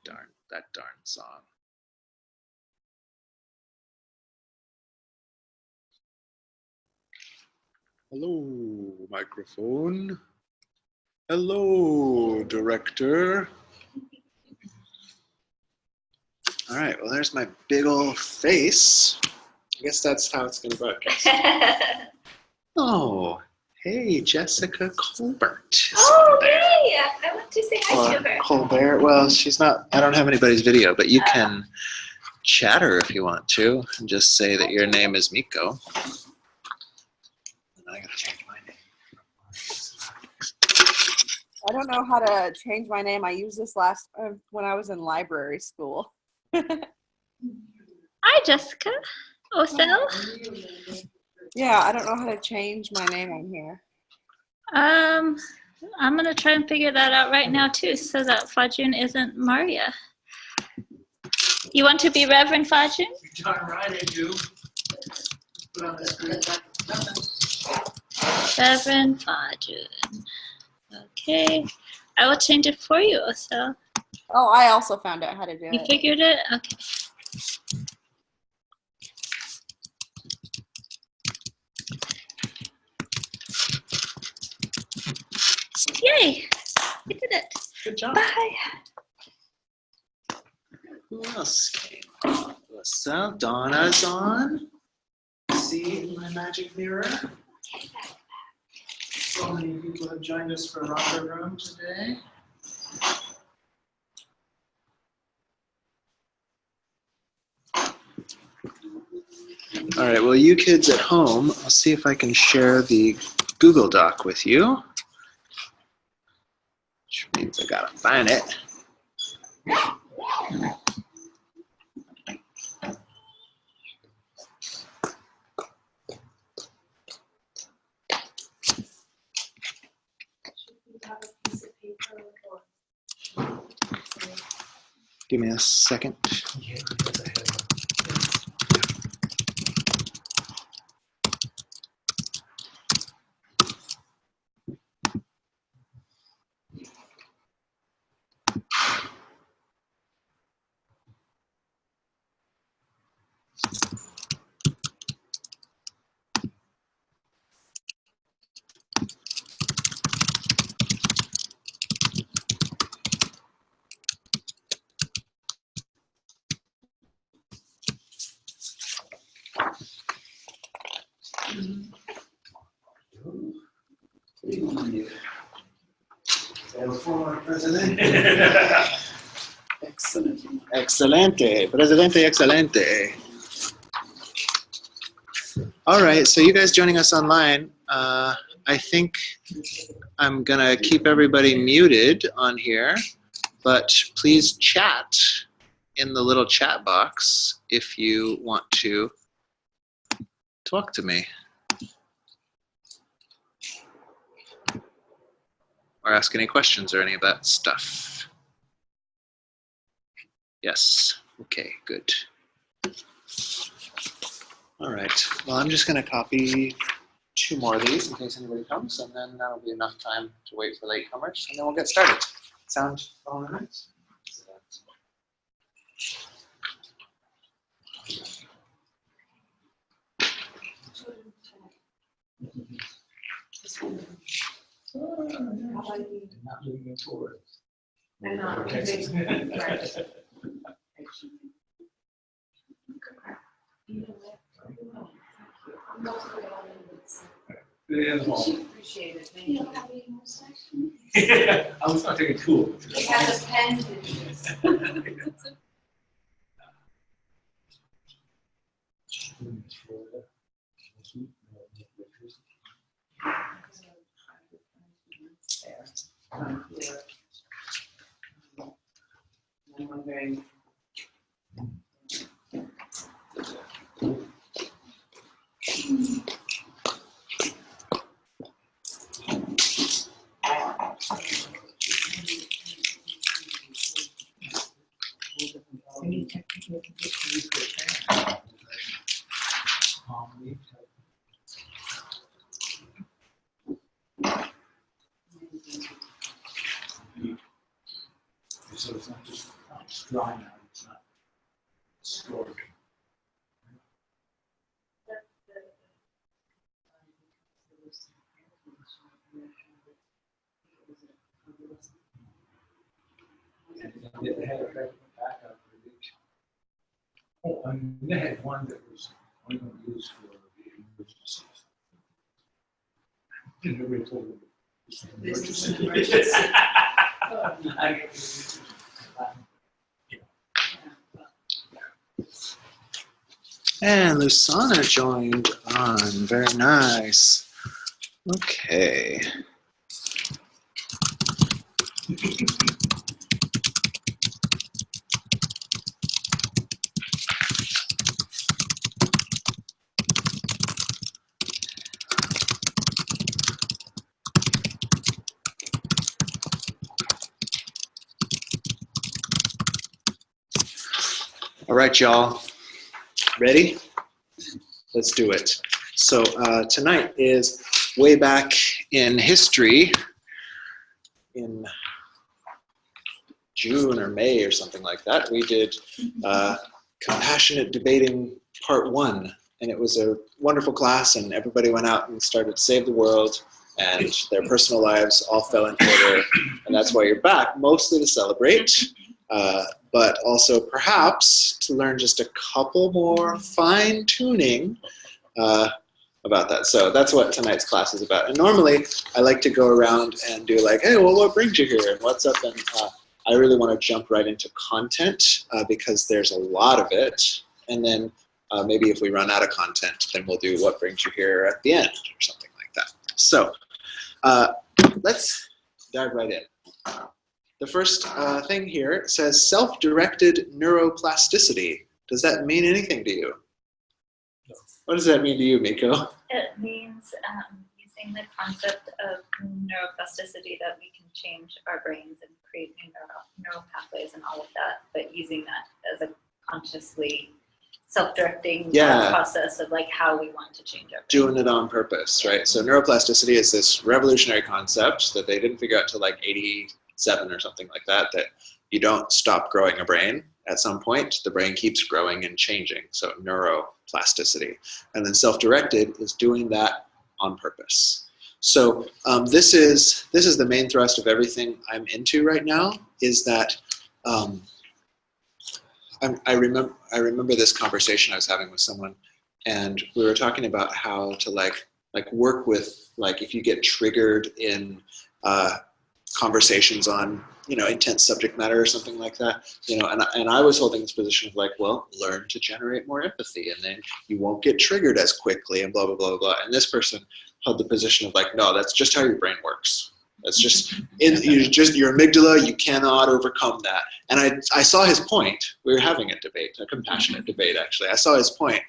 that darn song. Hello, microphone. Hello, director. All right, well, there's my big old face. I guess that's how it's gonna broadcast. Oh, hey, Jessica Colbert. Oh, hey! I want to say hi to her. Colbert, well, she's not, I don't have anybody's video, but you can chat her if you want to, and just say that your name is Miko. And I gotta change my name. I don't know how to change my name. I used this last when I was in library school. Hi, Jessica. Osel. Yeah, I don't know how to change my name on here. I'm gonna try and figure that out right now too, so that Fajun isn't Maria. You want to be Reverend Fajun? Darn right I do. Put on the screen. Reverend Fajun. Okay. I will change it for you, Osel. Oh, I also found out how to do You it. figured it? Okay. Yay! We did it. Good job. Bye. Who else came on? So Donna's on. See my magic mirror. So many people have joined us for Rocker Room today. All right, well, you kids at home, I'll see if I can share the Google Doc with you. Which means I gotta find it. Give me a second. Excellent. Excelente. Presidente excelente. All right, so you guys joining us online, I think I'm gonna keep everybody muted on here, but please chat in the little chat box if you want to talk to me. Or ask any questions or any of that stuff. Yes, okay, good. All right, well, I'm just gonna copy 2 more of these in case anybody comes, and then that'll be enough time to wait for latecomers, and then we'll get started. Sound all right? Not moving forward. I'm not. Appreciate it. Thank you. I was not taking a tool. It has a pen. I'm wondering. Any technical issues with So it's not just dry now, it's not stored. They had a backup release. Oh, I mean, they had one that was only going to use for the emergencies. And everybody told them it's an This is an emergency. And Lusana joined on. Very nice. Okay. All right, y'all. Ready? Let's do it. So tonight is way back in history, in June or May or something like that. We did Compassionate Debating Part 1, and it was a wonderful class, and everybody went out and started to save the world, and their personal lives all fell in order, and that's why you're back, mostly to celebrate. But also perhaps to learn just a couple more fine-tuning about that. So that's what tonight's class is about. And normally I like to go around and do like, hey, well, what brings you here and what's up? And I really want to jump right into content because there's a lot of it. And then maybe if we run out of content, then we'll do what brings you here at the end or something like that. So let's dive right in. The first thing here says self-directed neuroplasticity. Does that mean anything to you? No. What does that mean to you, Miko? It means using the concept of neuroplasticity that we can change our brains and create new neural pathways and all of that, but using that as a consciously self-directing process of like how we want to change our brain. Doing it on purpose, right? So neuroplasticity is this revolutionary concept that they didn't figure out till like 87 or something like that, that you don't stop growing a brain. At some point, the brain keeps growing and changing. So neuroplasticity. And then self-directed is doing that on purpose. So this is the main thrust of everything I'm into right now, is that I remember this conversation I was having with someone, and we were talking about how to like work with, like, if you get triggered in conversations on, you know, intense subject matter or something like that, you know, and I was holding this position of like, well, learn to generate more empathy and then you won't get triggered as quickly and blah, blah, blah, blah. And this person held the position of like, no, that's just how your brain works. That's just, your amygdala, you cannot overcome that. And I saw his point. We were having a debate, a compassionate debate actually. I saw his point,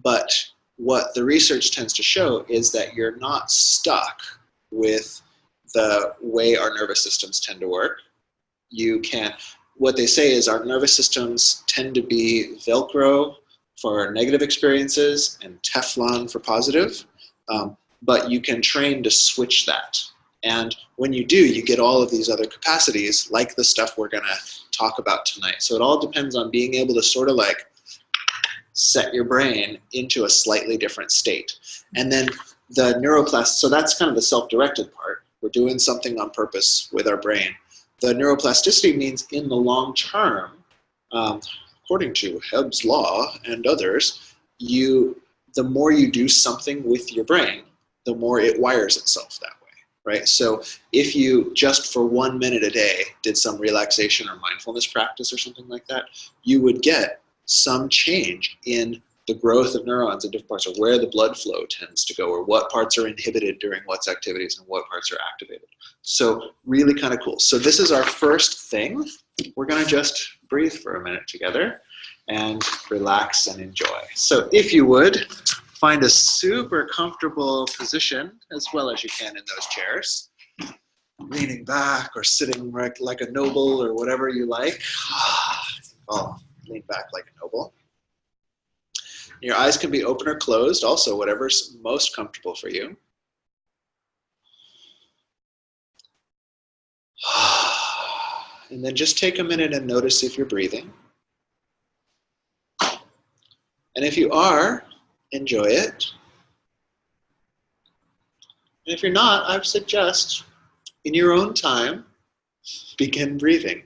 but what the research tends to show is that you're not stuck with the way our nervous systems tend to work. You can, what they say is our nervous systems tend to be Velcro for negative experiences and Teflon for positive, but you can train to switch that. And when you do, you get all of these other capacities, like the stuff we're gonna talk about tonight. So it all depends on being able to sort of like set your brain into a slightly different state. And then the neuroplasticity, so that's kind of the self-directed part. We're doing something on purpose with our brain. The neuroplasticity means in the long term, according to Hebb's law and others, the more you do something with your brain, the more it wires itself that way, right? So if you just for 1 minute a day did some relaxation or mindfulness practice or something like that, you would get some change in the growth of neurons in different parts, of where the blood flow tends to go, or what parts are inhibited during what's activities and what parts are activated. So really kind of cool. So this is our first thing. We're gonna just breathe for a minute together and relax and enjoy. So if you would, find a super comfortable position as well as you can in those chairs. Leaning back or sitting like a noble or whatever you like. Oh, lean back like a noble. Your eyes can be open or closed, also whatever's most comfortable for you. And then just take a minute and notice if you're breathing. And if you are, enjoy it. And if you're not, I would suggest, in your own time, begin breathing.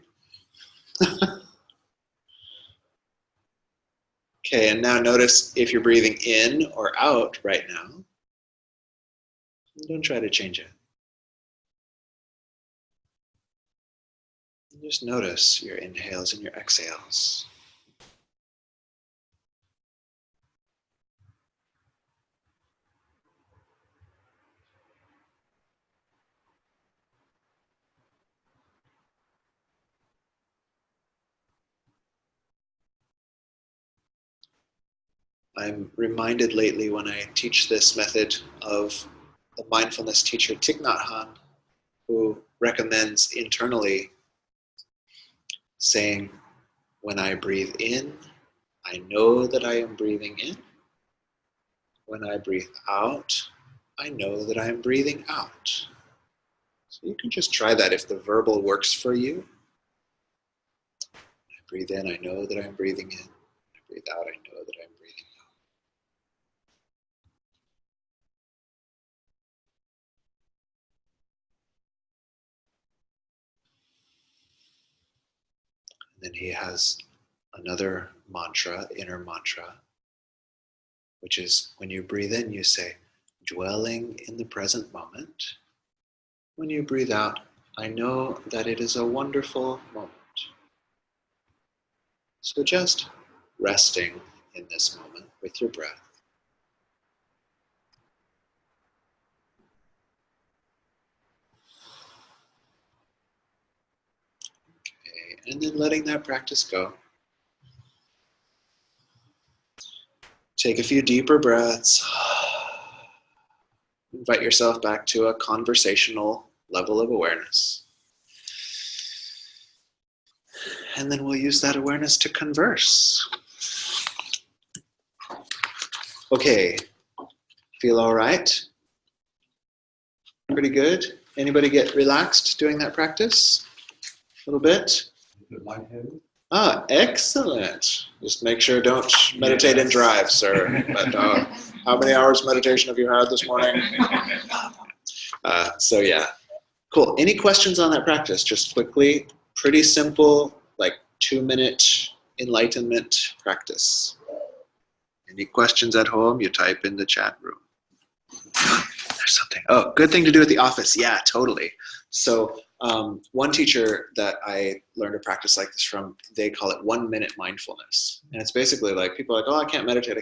Okay, and now notice if you're breathing in or out right now. Don't try to change it. Just notice your inhales and your exhales. I'm reminded lately when I teach this method of the mindfulness teacher Thich Nhat Hanh, who recommends internally saying, when I breathe in, I know that I am breathing in. When I breathe out, I know that I am breathing out. So you can just try that if the verbal works for you. When I breathe in, I know that I'm breathing in. When I breathe out, I know that I'm breathing out. And then he has another mantra, inner mantra, which is when you breathe in, you say, dwelling in the present moment. When you breathe out, I know that it is a wonderful moment. So just resting in this moment with your breath. Okay, and then letting that practice go. Take a few deeper breaths. Invite yourself back to a conversational level of awareness. And then we'll use that awareness to converse. Okay, feel all right? Pretty good? Anybody get relaxed doing that practice? A little bit? Lightheaded? Ah, excellent. Just make sure don't meditate and drive, sir. But how many hours meditation have you had this morning? So yeah, cool. Any questions on that practice? Just quickly, pretty simple, like 2-minute enlightenment practice. Any questions at home? You type in the chat room. There's something. Oh, good thing to do at the office. Yeah, totally. So one teacher that I learned to practice like this from, they call it 1-minute mindfulness. And it's basically like people are like, oh, I can't meditate.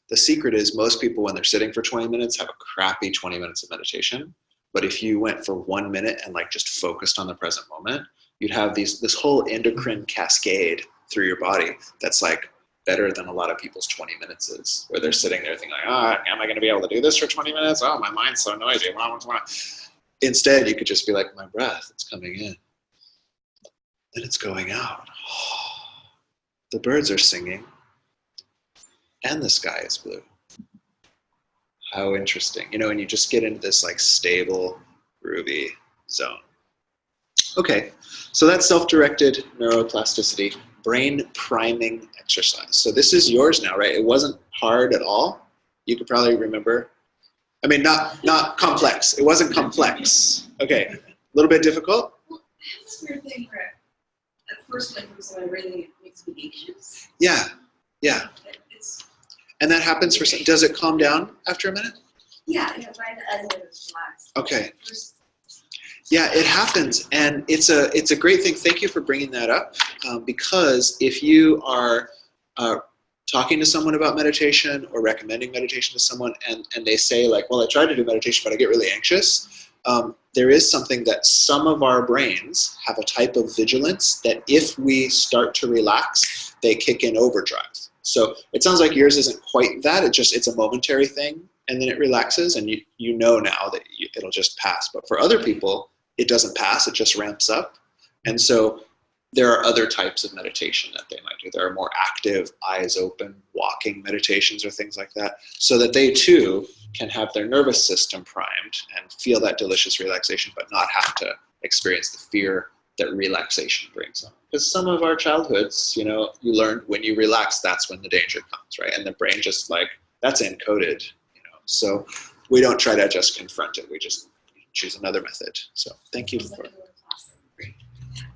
The secret is most people when they're sitting for 20 minutes have a crappy 20 minutes of meditation. But if you went for 1 minute and like just focused on the present moment, you'd have this whole endocrine cascade through your body that's like better than a lot of people's 20 minutes is, where they're sitting there thinking like, oh, am I going to be able to do this for 20 minutes? Oh, my mind's so noisy. Instead, you could just be like, my breath, it's coming in. Then it's going out. The birds are singing and the sky is blue. How interesting. You know, and you just get into this like stable, groovy zone. Okay, so that's self-directed neuroplasticity, brain priming exercise. So this is yours now, right? It wasn't hard at all. You could probably remember. I mean, not complex. It wasn't complex. Okay, a little bit difficult? Well, that's a weird thing where at first when it comes to my breathing, it makes me anxious. Yeah. It's, And that happens for some, does it calm down after a minute? yeah, I find as it is relaxed. Okay. First, Yeah, it happens, and it's a great thing. Thank you for bringing that up, because if you are talking to someone about meditation or recommending meditation to someone, and they say like, well, I tried to do meditation, but I get really anxious, there is something that some of our brains have a type of vigilance that if we start to relax, they kick in overdrive. So it sounds like yours isn't quite that. It's a momentary thing, and then it relaxes, and you know now that it'll just pass. But for other people, it doesn't pass, it just ramps up. And so there are other types of meditation that they might do. There are more active, eyes open, walking meditations or things like that, so that they too can have their nervous system primed and feel that delicious relaxation, but not have to experience the fear that relaxation brings on. Because some of our childhoods, you know, you learned when you relax, that's when the danger comes, right? And the brain just like, that's encoded, you know. So we don't try to just confront it. We just choose another method. So thank you for.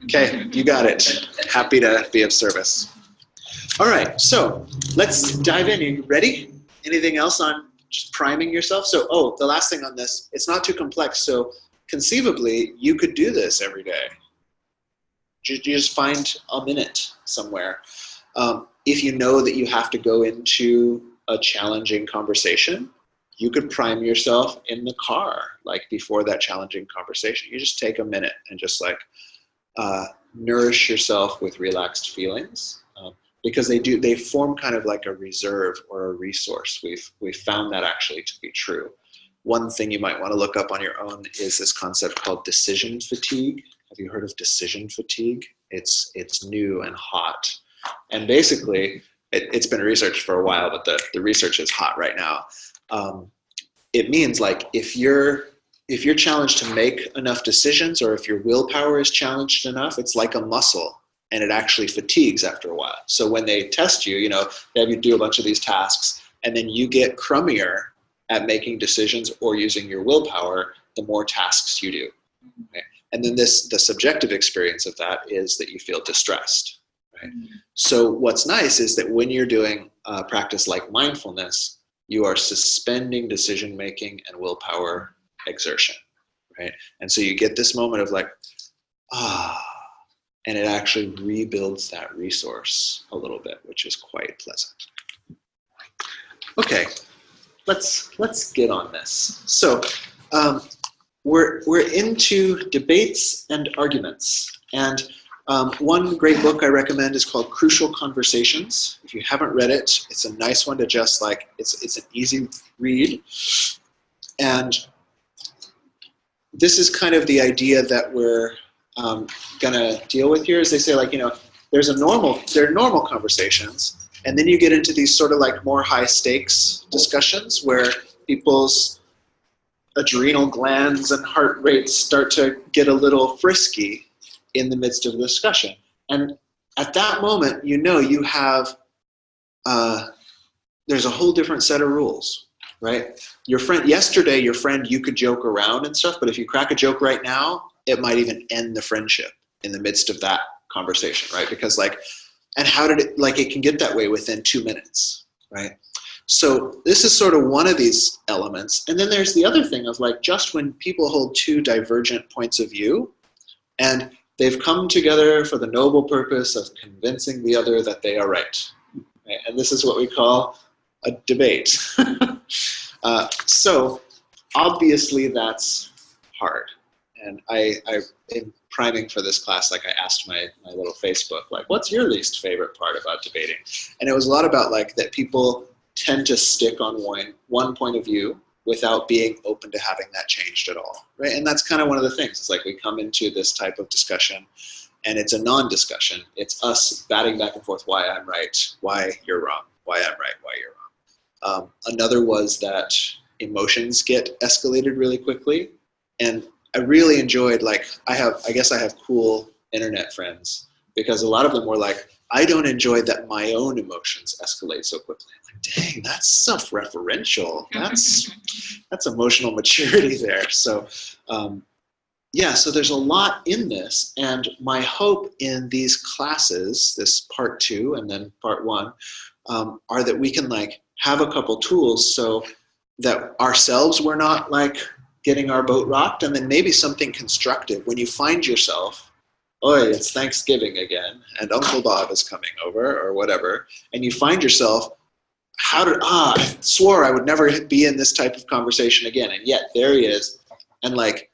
Okay, you got it. Happy to be of service. All right, so let's dive in. Are you ready? Anything else on just priming yourself? So, oh, the last thing on this, it's not too complex. So conceivably, you could do this every day. You just find a minute somewhere. If you know that you have to go into a challenging conversation, you could prime yourself in the car, like before that challenging conversation. You just take a minute and just like nourish yourself with relaxed feelings, because they form kind of like a reserve or a resource. We've found that actually to be true. One thing you might want to look up on your own is this concept called decision fatigue. Have you heard of decision fatigue? It's new and hot. And basically, it's been researched for a while, but the research is hot right now. It means like if you're challenged to make enough decisions, or if your willpower is challenged enough, it's like a muscle, and it actually fatigues after a while. So when they test you, you know, they have you do a bunch of these tasks, and then you get crummier at making decisions or using your willpower, the more tasks you do. Okay? And then the subjective experience of that is that you feel distressed. Right? So what's nice is that when you're doing a practice like mindfulness, you are suspending decision-making and willpower exertion, right? And so you get this moment of like, and it actually rebuilds that resource a little bit, which is quite pleasant. Okay, let's get on this. So we're into debates and arguments, and one great book I recommend is called Crucial Conversations. If you haven't read it, it's a nice one to just like, it's an easy read. And this is kind of the idea that we're gonna deal with here. Is they say like, you know, there are normal conversations, and then you get into these sort of like more high stakes discussions where people's adrenal glands and heart rates start to get a little frisky in the midst of the discussion. And at that moment, you know, you have, there's a whole different set of rules, right? Yesterday, your friend, you could joke around and stuff, but if you crack a joke right now, it might even end the friendship in the midst of that conversation, right? Because like, and how did it, like it can get that way within 2 minutes, right? So this is sort of one of these elements. And then there's the other thing of like, just when people hold two divergent points of view, and they've come together for the noble purpose of convincing the other that they are right. And this is what we call a debate. So obviously that's hard. And I in priming for this class, like I asked my little Facebook, like, what's your least favorite part about debating? And it was a lot about like that people tend to stick on one point of view without being open to having that changed at all, right? And that's kind of one of the things. It's like we come into this type of discussion, and it's a non-discussion. It's us batting back and forth, why I'm right, why you're wrong, why I'm right, why you're wrong. Another was that emotions get escalated really quickly, and I really enjoyed, like, I guess I have cool internet friends, because a lot of them were like, I don't enjoy that my own emotions escalate so quickly. I'm like, dang, that's self-referential. That's emotional maturity there. So, yeah, so there's a lot in this. And my hope in these classes, this part 2 and then part 1, are that we can like have a couple tools so that ourselves we're not like getting our boat rocked, and then maybe something constructive when you find yourself, oh, it's Thanksgiving again, and Uncle Bob is coming over, or whatever, and you find yourself, I swore I would never be in this type of conversation again, and yet there he is, and like,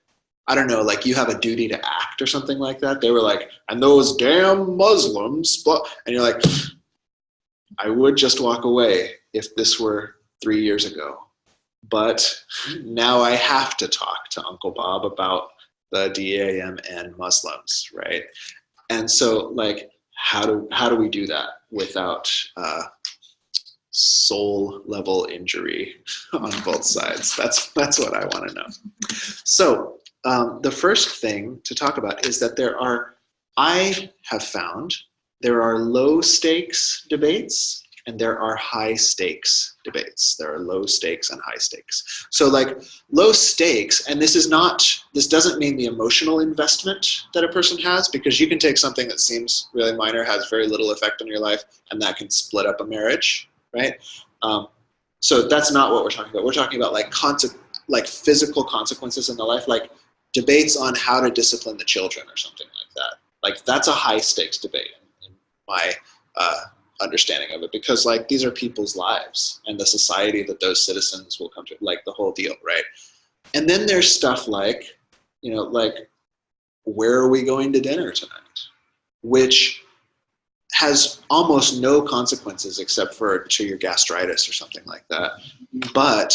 I don't know, like you have a duty to act or something like that. They were like, and those damn Muslims, and you're like, I would just walk away if this were 3 years ago. But now I have to talk to Uncle Bob about the DAMN Muslims, right? And so, like, how do we do that without soul level injury on both sides? That's what I want to know. So the first thing to talk about is that there are I have found there are low stakes debates and there are high stakes debates. There are low stakes and high stakes. So like low stakes, and this doesn't mean the emotional investment that a person has, because you can take something that seems really minor, has very little effect on your life, and that can split up a marriage, right? So that's not what we're talking about. We're talking about like physical consequences in the life, like debates on how to discipline the children or something like that. Like that's a high stakes debate in my understanding of it, because like these are people's lives and the society that those citizens will come to, like the whole deal, right? And then there's stuff like, like where are we going to dinner tonight, which has almost no consequences except for to your gastritis or something like that, but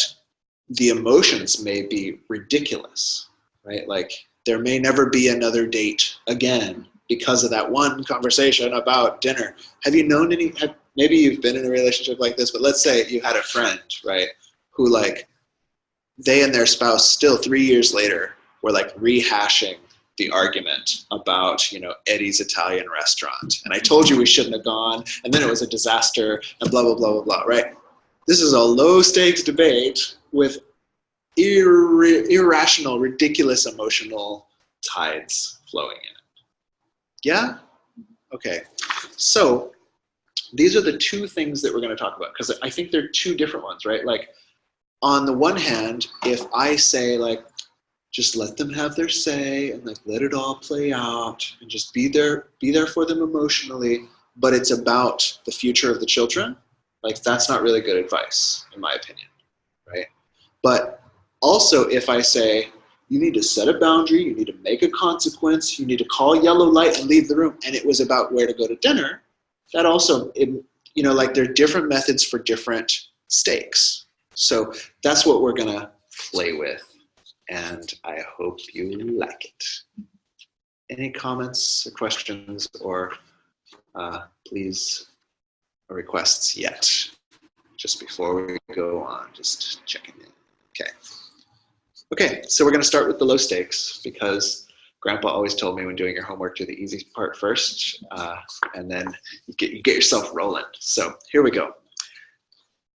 the emotions may be ridiculous, right? Like there may never be another date again because of that one conversation about dinner. Have you known maybe you've been in a relationship like this, but let's say you had a friend, right, who like they and their spouse still 3 years later were like rehashing the argument about, Eddie's Italian restaurant. And I told you we shouldn't have gone, and then it was a disaster, and blah, blah, blah, blah, blah, right? This is a low stakes debate with irrational, ridiculous emotional tides flowing in it. Yeah? Okay. So these are the two things that we're going to talk about, because I think they're two different ones, right? Like on the one hand, if I say like, just let them have their say and like let it all play out and just be there for them emotionally, but it's about the future of the children, like that's not really good advice in my opinion, right? But also if I say, you need to set a boundary, you need to make a consequence, you need to call yellow light and leave the room, and it was about where to go to dinner, that also, like there are different methods for different stakes. So that's what we're gonna play with, and I hope you like it. Any comments or questions or please or requests yet? Just before we go on, just checking in. Okay, so we're going to start with the low stakes, because Grandpa always told me when doing your homework, do the easy part first, and then you get yourself rolling. So here we go.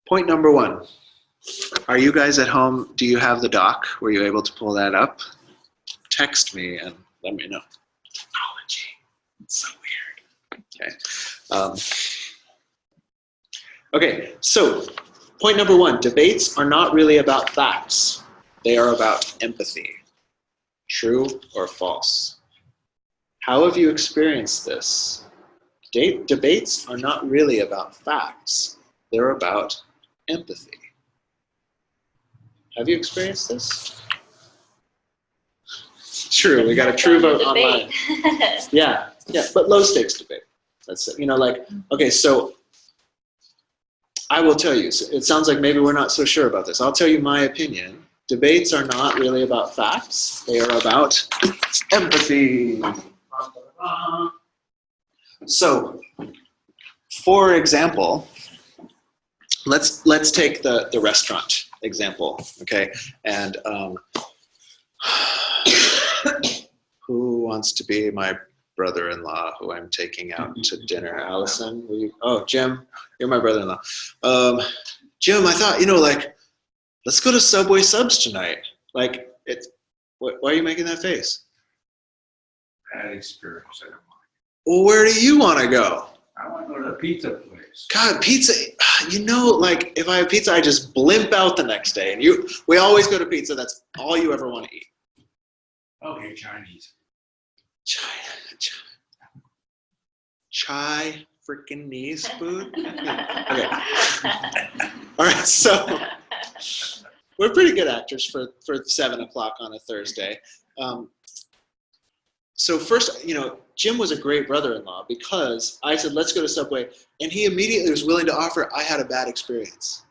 Point number 1. Are you guys at home? Do you have the doc? Were you able to pull that up? Text me and let me know. Technology, it's so weird. Okay, so point number 1, debates are not really about facts. They are about empathy. True or false? How have you experienced this? Debates are not really about facts. They're about empathy. Have you experienced this? True, we got a true vote online. Yeah, but low stakes debate. That's it. Okay, so I will tell you, so it sounds like maybe we're not so sure about this. I'll tell you my opinion. Debates are not really about facts. They are about empathy. So, for example, let's take the restaurant example, okay? And who wants to be my brother-in-law who I'm taking out to dinner? Allison, will you? Oh, Jim, you're my brother-in-law. Jim, I thought, let's go to Subway Subs tonight. Like, why are you making that face? Bad experience. I don't want Well, where do you want to go? I want to go to the pizza place. God, pizza, if I have pizza, I just blimp out the next day. And we always go to pizza. That's all you ever want to eat. Okay, Chinese. Chai freaking knees food? Okay. All right, so we're pretty good actors for 7 o'clock on a Thursday. So first, Jim was a great brother-in-law because I said, let's go to Subway. And he immediately was willing to offer, I had a bad experience.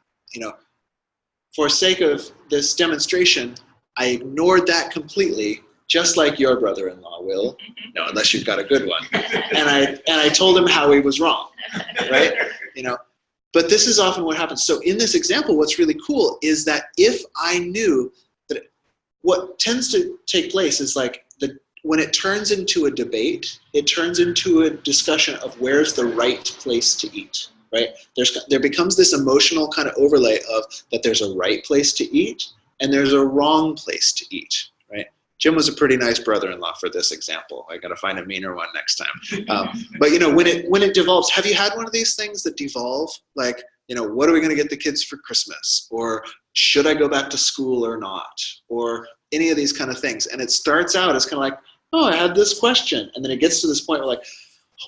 For sake of this demonstration, I ignored that completely, just like your brother-in-law will. No, unless you've got a good one. And I told him how he was wrong, right? But this is often what happens. So in this example, what's really cool is that if I knew that what tends to take place is like when it turns into a debate, it turns into a discussion of where's the right place to eat, right? There becomes this emotional kind of overlay of that there's a right place to eat and there's a wrong place to eat, right? Jim was a pretty nice brother-in-law for this example. I got to find a meaner one next time. But when it devolves, have you had one of these things that devolve? Like, what are we going to get the kids for Christmas? Or should I go back to school or not? Or any of these kind of things. And it starts out as kind of like, oh, I had this question. And then it gets to this point where like,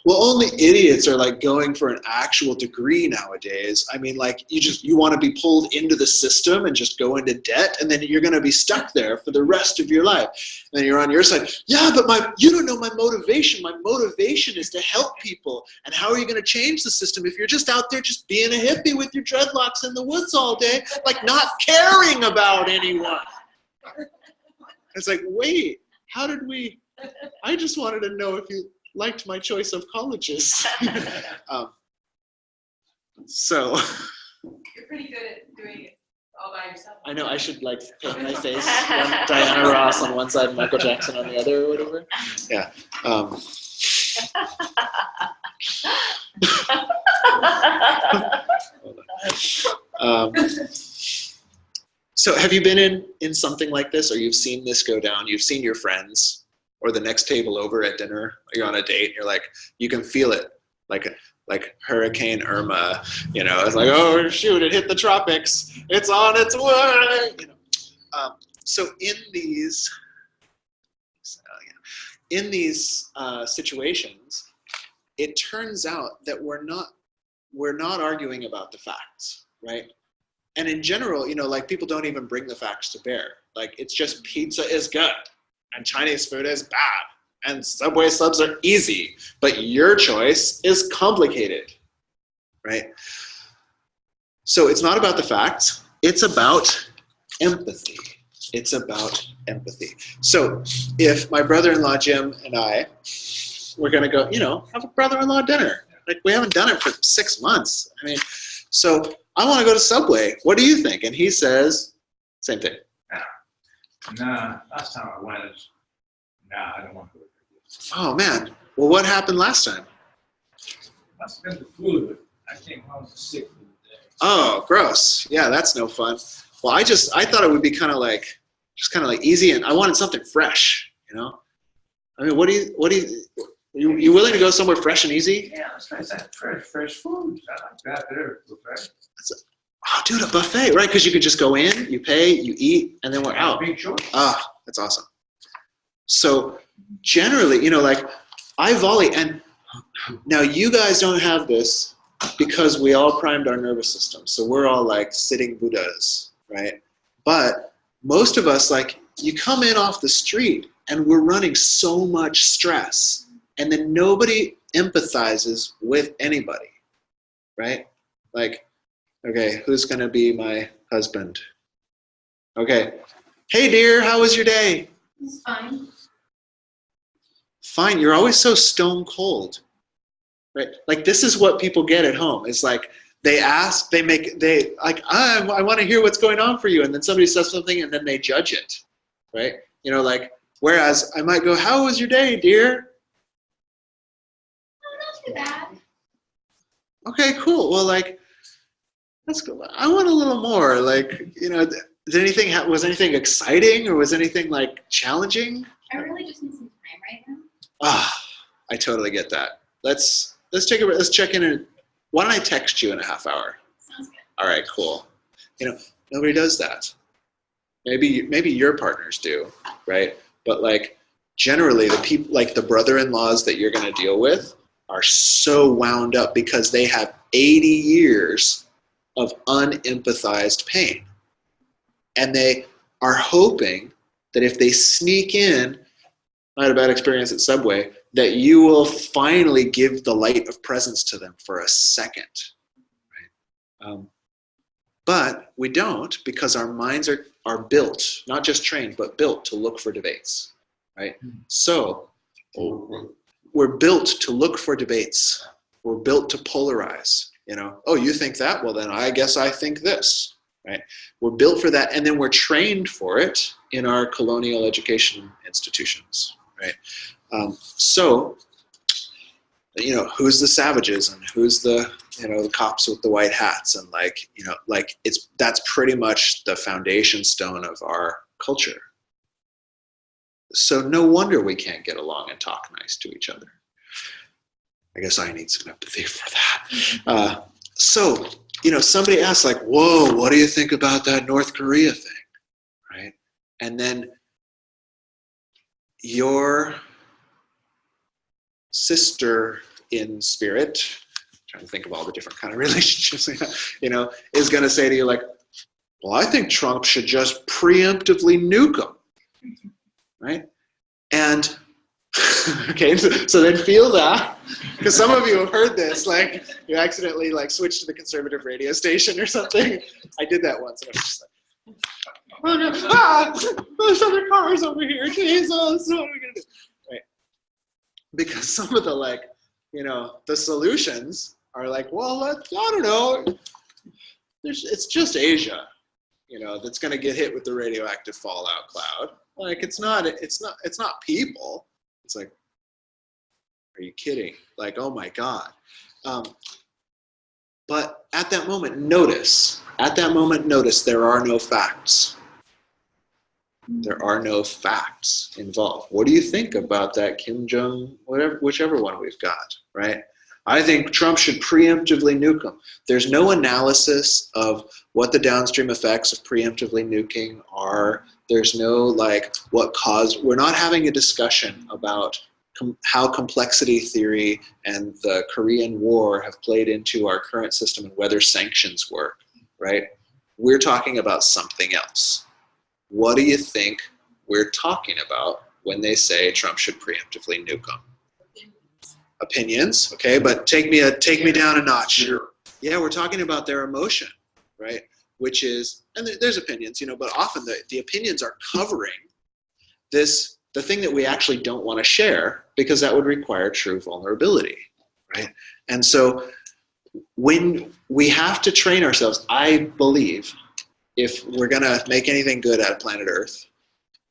well, only idiots are like going for an actual degree nowadays. I mean, like you want to be pulled into the system and just go into debt, and then you're going to be stuck there for the rest of your life. And then you're on your side. Yeah, but you don't know my motivation. My motivation is to help people. And how are you going to change the system if you're just out there just being a hippie with your dreadlocks in the woods all day, like not caring about anyone? It's like, wait, how did we? I just wanted to know if you liked my choice of colleges. So. You're pretty good at doing it all by yourself. I know, I should like paint my face, Diana Ross on one side and Michael Jackson on the other or whatever. Yeah. So have you been in something like this, or you've seen this go down? You've seen your friends or the next table over at dinner, you're on a date and you're like, you can feel it, like Hurricane Irma, it's like, oh shoot, it hit the tropics, it's on its way, So in these situations, it turns out that we're not arguing about the facts, right? And in general, like people don't even bring the facts to bear. Like it's just pizza is good and Chinese food is bad and Subway subs are easy, but your choice is complicated, right? So it's not about the facts, it's about empathy. It's about empathy. So if my brother-in-law Jim and I, we're gonna go, have a brother-in-law dinner. Like we haven't done it for 6 months. I mean, so I wanna go to Subway. What do you think? And he says, same thing. Nah, last time I went, I don't want to go there. Oh man, well what happened last time? I spent the food, but I came home sick for the day. Oh, gross. Yeah, that's no fun. Well, I thought it would be kind of like easy, and I wanted something fresh, I mean, what do you willing to go somewhere fresh and easy? Yeah, it's nice. That fresh food. I like that there. Buffet. Oh, dude, a buffet, right? Because you could just go in, you pay, you eat, and then we're out. Big choice. Ah, that's awesome. So generally, like I volley, and now you guys don't have this because we all primed our nervous system. So we're all like sitting Buddhas, right? But most of us, like you come in off the street and we're running so much stress, and then nobody empathizes with anybody, right? Like, okay, who's gonna be my husband? Okay, hey dear, how was your day? It's fine. Fine, you're always so stone cold, right? Like this is what people get at home. It's like they ask, I want to hear what's going on for you, and then somebody says something and then they judge it, right? Like, whereas I might go, how was your day, dear? Oh, not too bad. Okay, cool. Well, like, that's cool. I want a little more. Like, was anything exciting or was anything like challenging? I really just need some time right now. I totally get that. Let's check in. Why don't I text you in a half hour? Sounds good. All right, cool. Nobody does that. Maybe your partners do, right? But like generally the people, like the brother-in-laws that you're going to deal with are so wound up because they have 80 years of unempathized pain. And they are hoping that if they sneak in, I had a bad experience at Subway, that you will finally give the light of presence to them for a second. Right? But we don't, because our minds are built, not just trained, but built to look for debates. Right? So we're built to look for debates. We're built to polarize. Oh, you think that? Well, then I guess I think this. Right? We're built for that, and then we're trained for it in our colonial education institutions. right? So, you know, who's the savages and who's the, you know, the cops with the white hats, and like, you know, like that's pretty much the foundation stone of our culture. So no wonder we can't get along and talk nice to each other. I guess I need some empathy for that. So, you know, somebody asks like, whoa, what do you think about that North Korea thing, right? And then your sister in spirit, trying to think of all the different kind of relationships, you know, is going to say to you like, well, I think Trump should just preemptively nuke them, right? And okay, so then feel that, because some of you have heard this, like you accidentally like switched to the conservative radio station or something. I did that once, and I was just like, oh no, there's other cars over here, Jesus, what are we gonna do? Right? Because some of the like, you know, the solutions are like, well, I don't know, it's just Asia, you know, that's gonna get hit with the radioactive fallout cloud. Like it's not people. It's like, are you kidding? Like, oh my God. But at that moment, notice, there are no facts. There are no facts involved. What do you think about that Kim Jong, whichever one we've got, right? I think Trump should preemptively nuke them. There's no analysis of what the downstream effects of preemptively nuking are. There's no like what caused. We're not having a discussion about how complexity theory and the Korean War have played into our current system and whether sanctions work, right? We're talking about something else. What do you think we're talking about when they say Trump should preemptively nuke them? Opinions, okay, but take me down a notch. Sure. Yeah, we're talking about their emotion, right? Which is, and there's opinions, you know, but often the opinions are covering this, the thing that we actually don't want to share, because that would require true vulnerability, right? And so when we have to train ourselves, I believe, if we're going to make anything good out of planet Earth,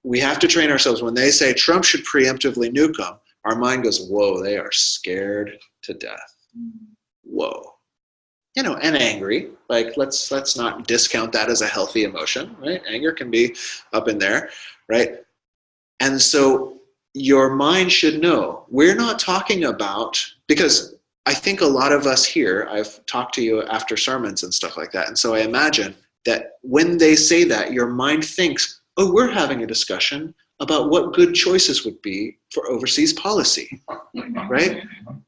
we have to train ourselves. When they say Trump should preemptively nuke them, our mind goes, whoa, they are scared to death. Whoa. You know, and angry. Like, let's not discount that as a healthy emotion, right? Anger can be up in there, right? And so your mind should know, we're not talking about, because I think a lot of us here, I've talked to you after sermons and stuff like that, and so I imagine that when they say that, your mind thinks, oh, we're having a discussion about what good choices would be for overseas policy, right?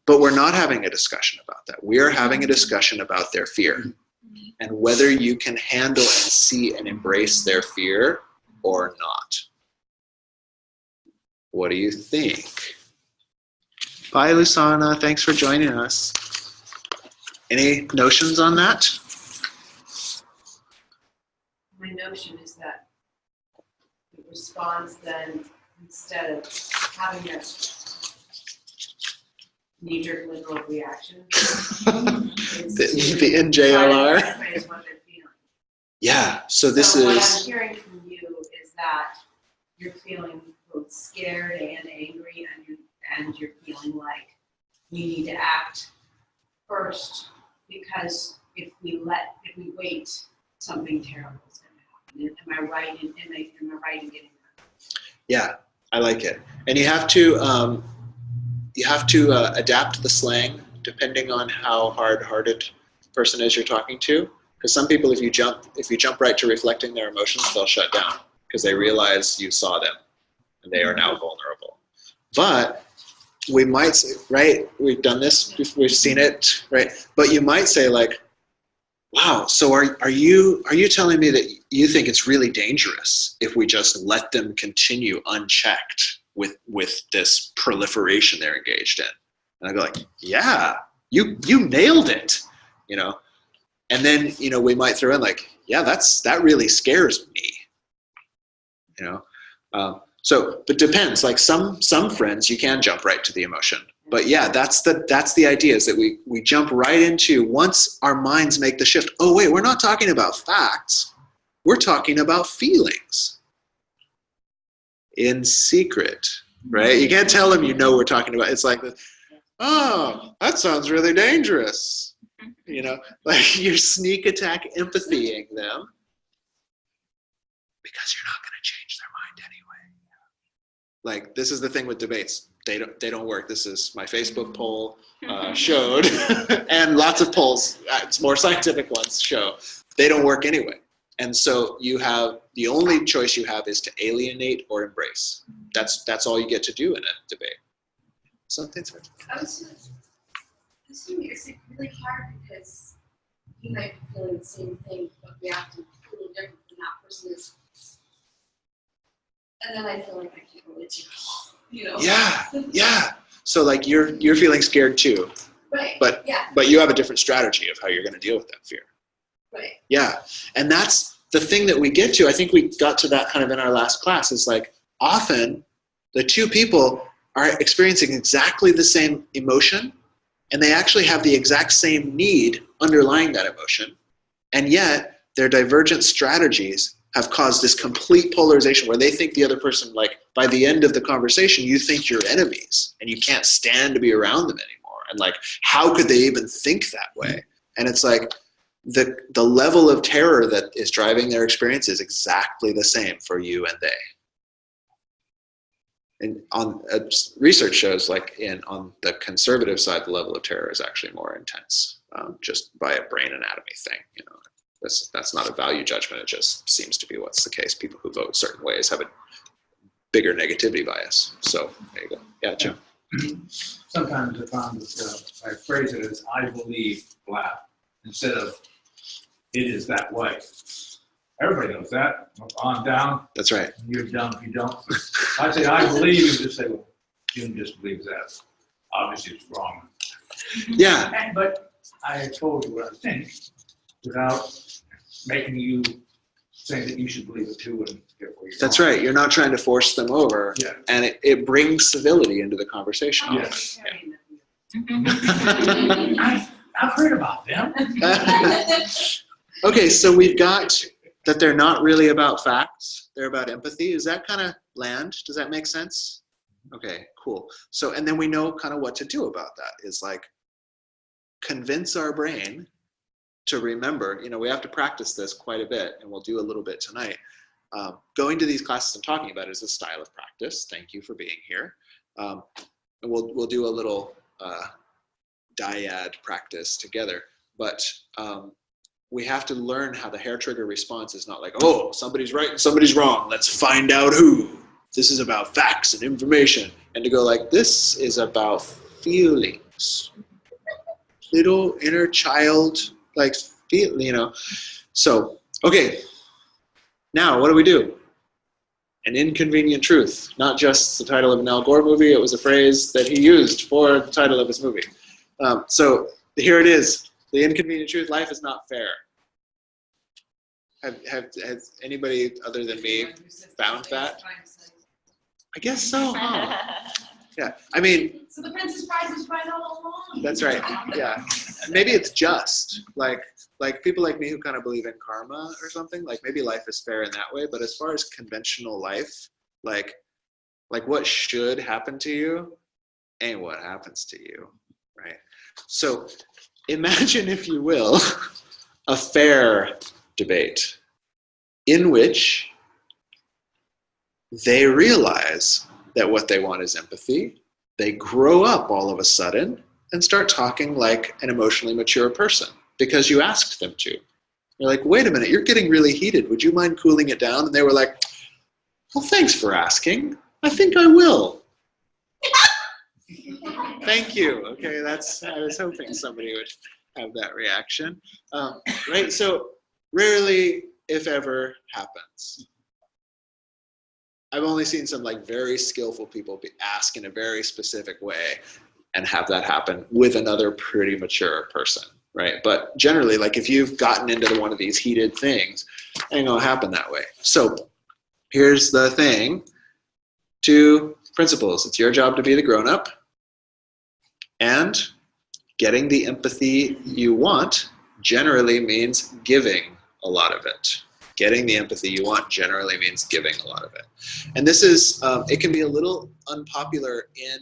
But we're not having a discussion about that. We are having a discussion about their fear and whether you can handle and see and embrace their fear or not. What do you think? Bye, Lusana. Thanks for joining us. Any notions on that? My notion is that the response then, instead of having a knee-jerk literal reaction, the NJLR? Is what they're feeling. Yeah, so this What is... I'm hearing from you is that you're feeling both scared and angry, and you're feeling like you need to act first, because if we wait, something terrible is going to happen. Am I right in getting that? Yeah, I like it. And you have to adapt the slang depending on how hard-hearted person is you're talking to. Because some people, if you jump right to reflecting their emotions, they'll shut down because they realize you saw them and they are now vulnerable. But we might say, right, we've done this, we've seen it, right? But you might say like, wow, so are you telling me that you think it's really dangerous if we just let them continue unchecked with this proliferation they're engaged in? And I go like, yeah, you nailed it, you know? And then, you know, we might throw in like, yeah, that really scares me, you know? So, but depends. Like some friends, you can jump right to the emotion. But yeah, that's the idea, is that we jump right into, once our minds make the shift. Oh wait, we're not talking about facts. We're talking about feelings. In secret, right? You can't tell them we're talking about. It's like, oh, that sounds really dangerous. Like you're sneak attack empathying them because you're not going to change their mind anyway. Like this is the thing with debates. They don't work. This is my Facebook poll showed, and lots of polls, it's more scientific ones show, they don't work anyway. And so the only choice you have is to alienate or embrace. That's all you get to do in a debate. Something's I was assuming it's really hard because you might be feeling the same thing, but reacting a little different than that person is. And then I feel like I can't really do it. Yeah. So like you're feeling scared too, Right. but you have a different strategy of how you're going to deal with that fear. Right. Yeah. And that's the thing that we get to. I think we got to that kind of in our last class, is like often the two people are experiencing exactly the same emotion, and they actually have the exact same need underlying that emotion. And yet their divergent strategies have caused this complete polarization where they think the other person, like by the end of the conversation, you think you're enemies and you can't stand to be around them anymore. And like, how could they even think that way? And it's like the level of terror that is driving their experience is exactly the same for you and they. And research shows like on the conservative side, the level of terror is actually more intense, just by a brain anatomy thing, That's not a value judgment. It just seems to be what's the case. People who vote certain ways have a bigger negativity bias. So there you go. Yeah, Jim. Sometimes I found that I phrase it as "I believe blah" instead of "it is that way." Everybody knows that. On down. That's right. You're dumb if you don't. I say "I believe," and just say, "Well, Jim just believes that. Obviously, it's wrong." Yeah. But I told you what I think without making you say that you should believe it too and get where you're That's going. right. You're not trying to force them over. Yeah. And it brings civility into the conversation. Yes. I've heard about them. Okay, so we've got that they're not really about facts. They're about empathy. Does that kind of land? Does that make sense? Okay, cool. So, and then we know kind of what to do about that is like convince our brain to remember, we have to practice this quite a bit, and we'll do a little bit tonight. Going to these classes I'm talking about is a style of practice. Thank you for being here. And we'll do a little dyad practice together. But we have to learn how the hair trigger response is not like, oh, somebody's right and somebody's wrong. Let's find out who. This is about facts and information. And to go like, this is about feelings. Little inner child, like, So, okay. Now, what do we do? An inconvenient truth. Not just the title of an Al Gore movie. It was a phrase that he used for the title of his movie. So here it is. The inconvenient truth. Life is not fair. Has anybody other than me found that? I guess so, huh? Yeah. I mean, So the Princess Prize was right all along. that's right. Yeah. Maybe it's just like people like me who kind of believe in karma or something, like maybe life is fair in that way. But as far as conventional life, like what should happen to you ain't what happens to you, right? So imagine, if you will, a fair debate in which they realize that what they want is empathy. They grow up all of a sudden and start talking like an emotionally mature person because you asked them to. You're like, wait a minute, you're getting really heated. Would you mind cooling it down? And they were like, well, thanks for asking. I think I will. Thank you. Okay, I was hoping somebody would have that reaction. Right, so rarely, if ever, happens. I've only seen some like very skillful people ask in a very specific way and have that happen with another pretty mature person, right? But generally, like if you've gotten into one of these heated things, it ain't gonna happen that way. So here's the thing. 2 principles. It's your job to be the grown-up, and getting the empathy you want generally means giving a lot of it. getting the empathy you want generally means giving a lot of it. And this is, it can be a little unpopular in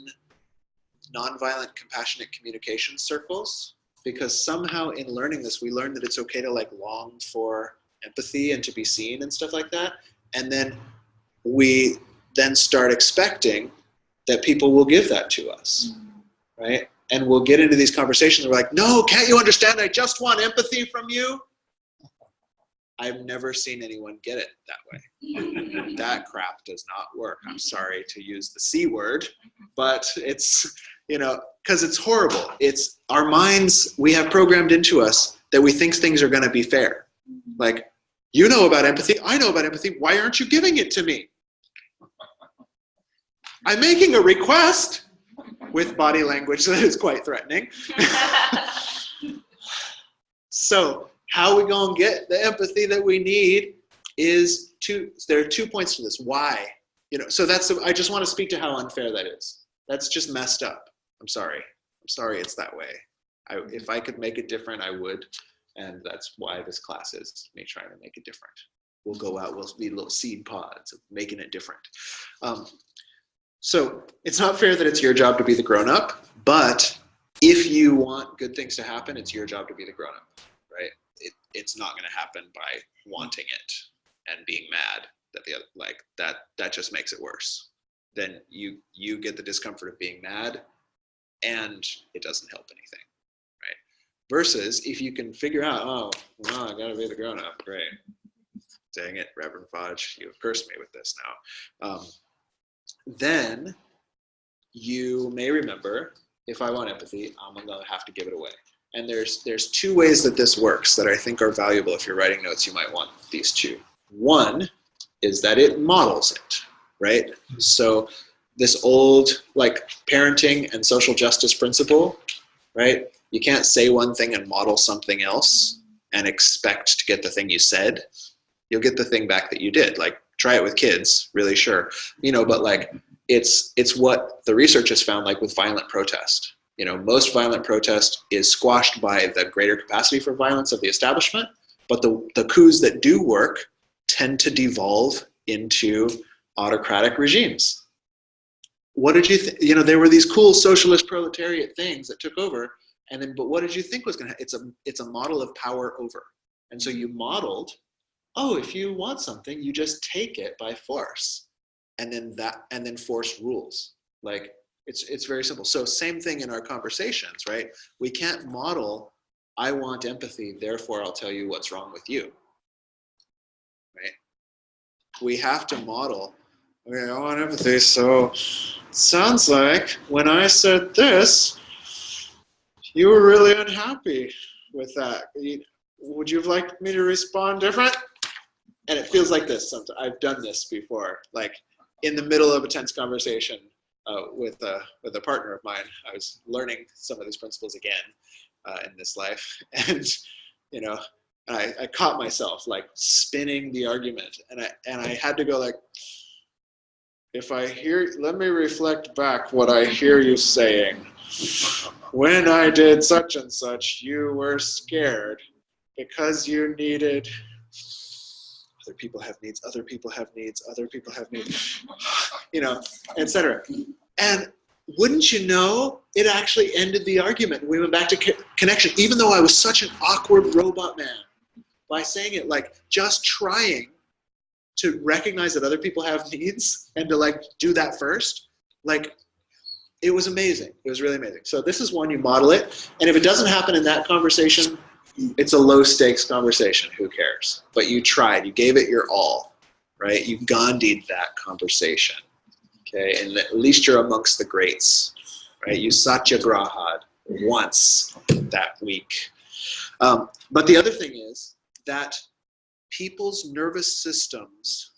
nonviolent compassionate communication circles, because somehow in learning this, we learn that it's okay to like long for empathy and to be seen and stuff like that. And then we then start expecting that people will give that to us, right? And we'll get into these conversations where we're like, no, can't you understand? I just want empathy from you. I've never seen anyone get it that way. That crap does not work. I'm sorry to use the C word, but it's, you know, because it's horrible. It's our minds, we have programmed into us that we think things are going to be fair. Like, you know about empathy, I know about empathy, why aren't you giving it to me? I'm making a request with body language that is quite threatening. So how we gonna get the empathy that we need is there are 2 points to this. Why? You know, so I just want to speak to how unfair that is. That's just messed up. I'm sorry it's that way. If I could make it different, I would. And that's why this class is me trying to make it different. We'll go out, we'll be little seed pods of making it different. So it's not fair that it's your job to be the grown-up, but if you want good things to happen, it's your job to be the grown-up, right? It's not going to happen by wanting it and being mad that the other, like that just makes it worse. Then you get the discomfort of being mad, and it doesn't help anything, right? Versus if you can figure out, oh, well, I got to be the grown-up, great. Dang it, Reverend Fudge, you have cursed me with this now. Then you may remember, if I want empathy, I'm going to have to give it away. And there's 2 ways that this works that I think are valuable. If you're writing notes, you might want these 2. One is that it models it, right? So this old like parenting and social justice principle, right? You can't say one thing and model something else and expect to get the thing you said. You'll get the thing back that you did. Like, try it with kids, really, sure. You know, but like it's what the research has found, like with violent protest. You know, most violent protest is squashed by the greater capacity for violence of the establishment, but the coups that do work tend to devolve into autocratic regimes. What did you think? You know, there were these cool socialist proletariat things that took over, and then, but what did you think was going to happen? It's a model of power over. And so you modeled, oh, if you want something, you just take it by force, and then force rules. Like, it's very simple. So same thing in our conversations, right? We can't model, I want empathy, therefore I'll tell you what's wrong with you, right? We have to model, okay, I want empathy, so it sounds like when I said this, you were really unhappy with that. Would you have liked me to respond different? And it feels like this sometimes. I've done this before, like in the middle of a tense conversation with a partner of mine. I was learning some of these principles again in this life, and you know, I caught myself like spinning the argument, and I had to go like, if I hear, let me reflect back what I hear you saying. When I did such and such, you were scared because you needed. Other people have needs, other people have needs, other people have needs, you know, etc. And wouldn't you know, it actually ended the argument. We went back to connection, even though I was such an awkward robot man, by saying it, like just trying to recognize that other people have needs and to like do that first. Like, it was amazing. It was really amazing. So this is one, you model it. And if it doesn't happen in that conversation, it's a low stakes conversation. Who cares? But you tried. You gave it your all, right? You Gandhi'd that conversation, okay? And at least you're amongst the greats, right? You satyagraha'd once that week. But the other thing is that people's nervous systems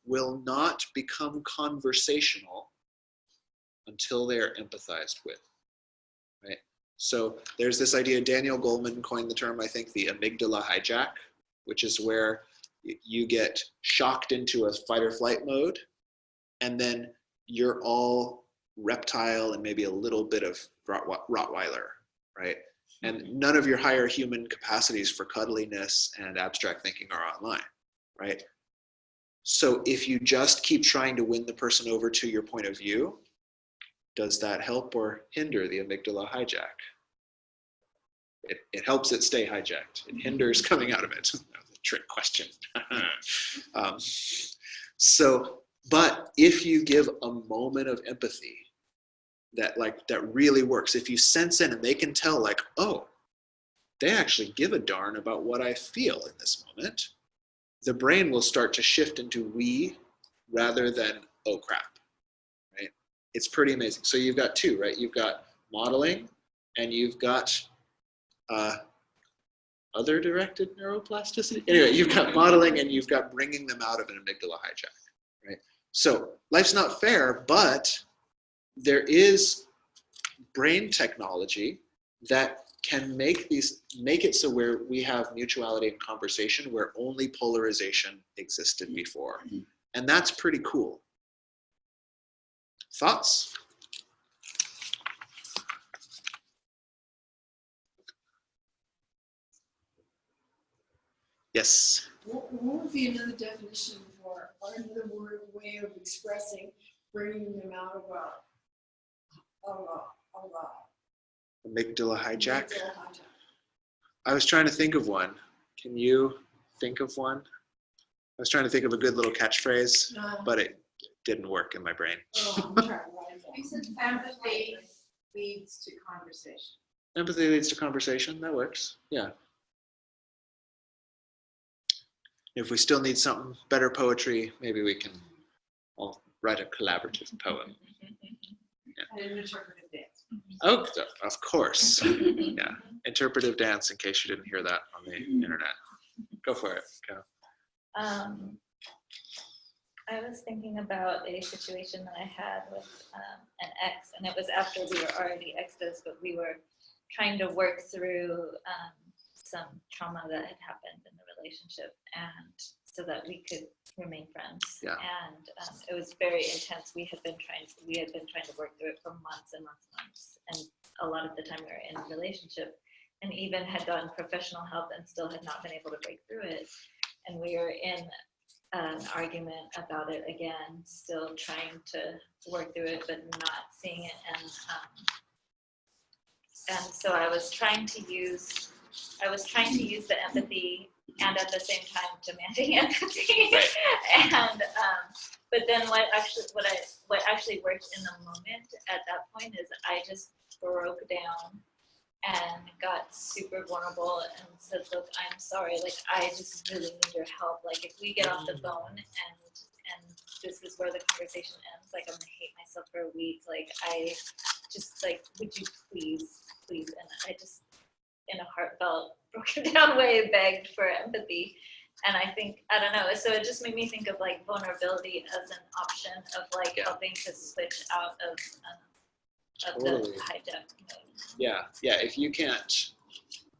will not become conversational until they are empathized with, right? So there's this idea, Daniel Goleman coined the term, I think, the amygdala hijack, which is where you get shocked into a fight or flight mode, and then you're all reptile and maybe a little bit of Rottweiler, right? And none of your higher human capacities for cuddliness and abstract thinking are online. right? So if you just keep trying to win the person over to your point of view, does that help or hinder the amygdala hijack? It helps it stay hijacked. It hinders coming out of it. That was a trick question. But if you give a moment of empathy that really works, if you sense in and they can tell like, oh, they actually give a darn about what I feel in this moment, the brain will start to shift into we rather than oh crap, right? It's pretty amazing. So you've got two, right? You've got modeling and you've got other directed neuroplasticity. Anyway, you've got modeling and you've got bringing them out of an amygdala hijack, right? So life's not fair, but there is brain technology that can make it so where we have mutuality and conversation where only polarization existed before. And that's pretty cool. Thoughts? Yes. What would be another definition for, or another way of expressing bringing them out of a Amygdala hijack. mental hijack? I was trying to think of one. Can you think of one? I was trying to think of a good little catchphrase, No. but it didn't work in my brain. Oh, I'm trying to write He that. said empathy leads to conversation. Empathy leads to conversation. That works. Yeah. If we still need something better poetry, maybe we can all write a collaborative poem. And an interpretive dance. Oh, of course. Yeah. Interpretive dance, in case you didn't hear that on the internet. Go for it. Go. I was thinking about a situation that I had with an ex, and it was after we were already exes, but we were trying to work through some trauma that had happened in the relationship, and so that we could remain friends. Yeah. And it was very intense. We had been trying to work through it for months and months and months, and a lot of the time we were in a relationship, and even had gotten professional help and still had not been able to break through it. And we were in an argument about it again, still trying to work through it, but not seeing it. And so I was trying to use the empathy and at the same time demanding empathy. And but then what actually worked in the moment at that point is I just broke down and got super vulnerable and said, look, I'm sorry, like I just really need your help. Like if we get off the phone and this is where the conversation ends, like I'm gonna hate myself for a week. Like I just like, would you please. And I just in a heartfelt, broken down way begged for empathy. And I think, I don't know, so it just made me think of like vulnerability as an option of like helping to switch out of Totally. the hijack mode. Yeah. If you can't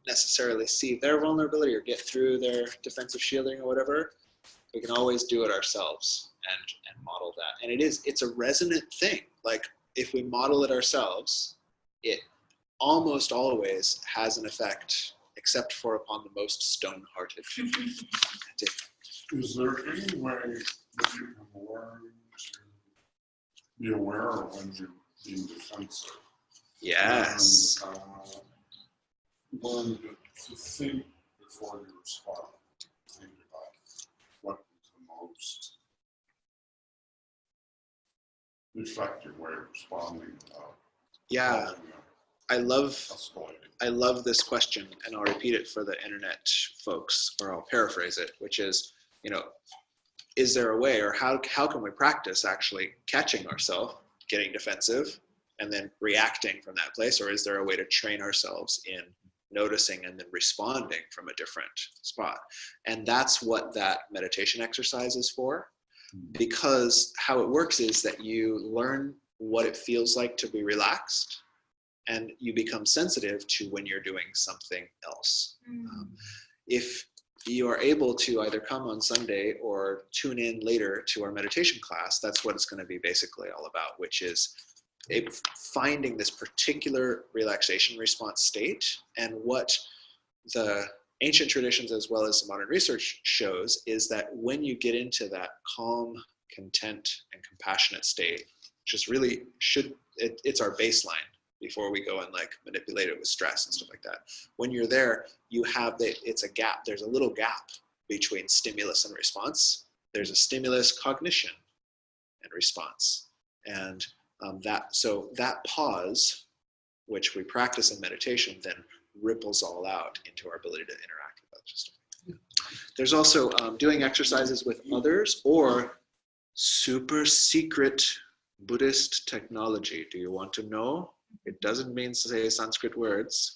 necessarily see their vulnerability or get through their defensive shielding or whatever, we can always do it ourselves and model that. And it's a resonant thing. Like if we model it ourselves, it almost always has an effect, except for upon the most stone-hearted. Is there any way that you can learn to be aware of when you're being defensive? Yes. And learn to think before you respond. Think about what is the most effective way of responding without Yeah. I love escalating. this question, and I'll repeat it for the internet folks, or I'll paraphrase it, which is, is there a way, or how can we practice actually catching ourselves getting defensive and then reacting from that place, or is there a way to train ourselves in noticing and then responding from a different spot? And that's what that meditation exercise is for, because how it works is that you learn what it feels like to be relaxed, and you become sensitive to when you're doing something else. If you are able to either come on Sunday or tune in later to our meditation class, that's what it's going to be basically all about, which is finding this particular relaxation response state and what the ancient traditions as well as some modern research shows is that when you get into that calm, content, and compassionate state, which is really it's our baseline before we go and like manipulate it with stress and stuff like that. When you're there, you have it's a gap. There's a little gap between stimulus and response. There's a stimulus, cognition, and response. And that pause, which we practice in meditation, then ripples all out into our ability to interact with other systems. There's also doing exercises with others or super secret Buddhist technology. Do you want to know? It doesn't mean to say Sanskrit words.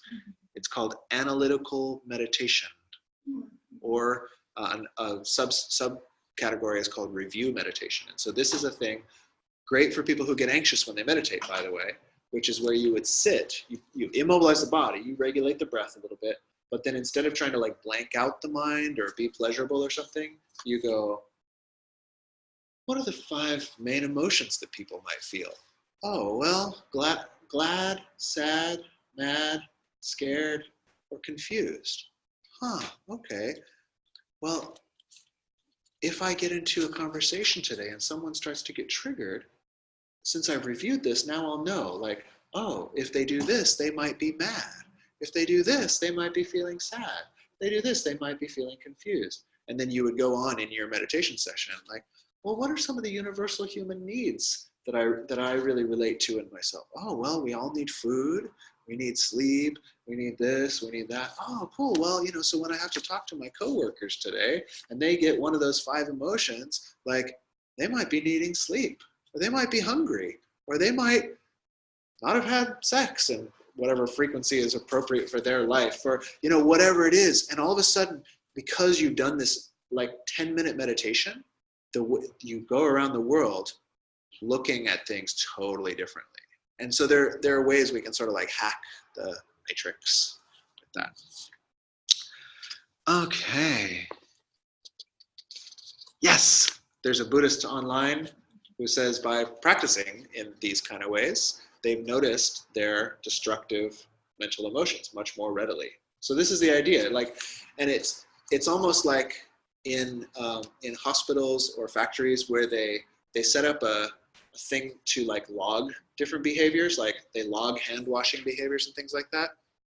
It's called analytical meditation, or a subcategory is called review meditation. And so this is a thing great for people who get anxious when they meditate, by the way, which is where you would sit, you immobilize the body, you regulate the breath a little bit, but then instead of trying to like blank out the mind or be pleasurable or something, you go, what are the 5 main emotions that people might feel? Oh, well, glad, sad, mad, scared, or confused. Huh, okay. Well, if I get into a conversation today and someone starts to get triggered, since I've reviewed this, now I'll know, like, oh, if they do this, they might be mad. If they do this, they might be feeling sad. If they do this, they might be feeling confused. And then you would go on in your meditation session, like, well, what are some of the universal human needs that I really relate to in myself? Oh, well, we all need food, we need sleep, we need this, we need that. Oh, cool. Well, so when I have to talk to my coworkers today and they get one of those 5 emotions, like they might be needing sleep, or they might be hungry, or they might not have had sex and whatever frequency is appropriate for their life, or whatever it is. And all of a sudden, because you've done this like 10-minute meditation, you go around the world looking at things totally differently. And so there are ways we can sort of like hack the matrix with that. Okay. Yes, there's a Buddhist online who says by practicing in these kind of ways, they've noticed their destructive mental emotions much more readily. So this is the idea, like, and it's almost like in hospitals or factories where they set up a thing to like log different behaviors, like they log hand washing behaviors and things like that.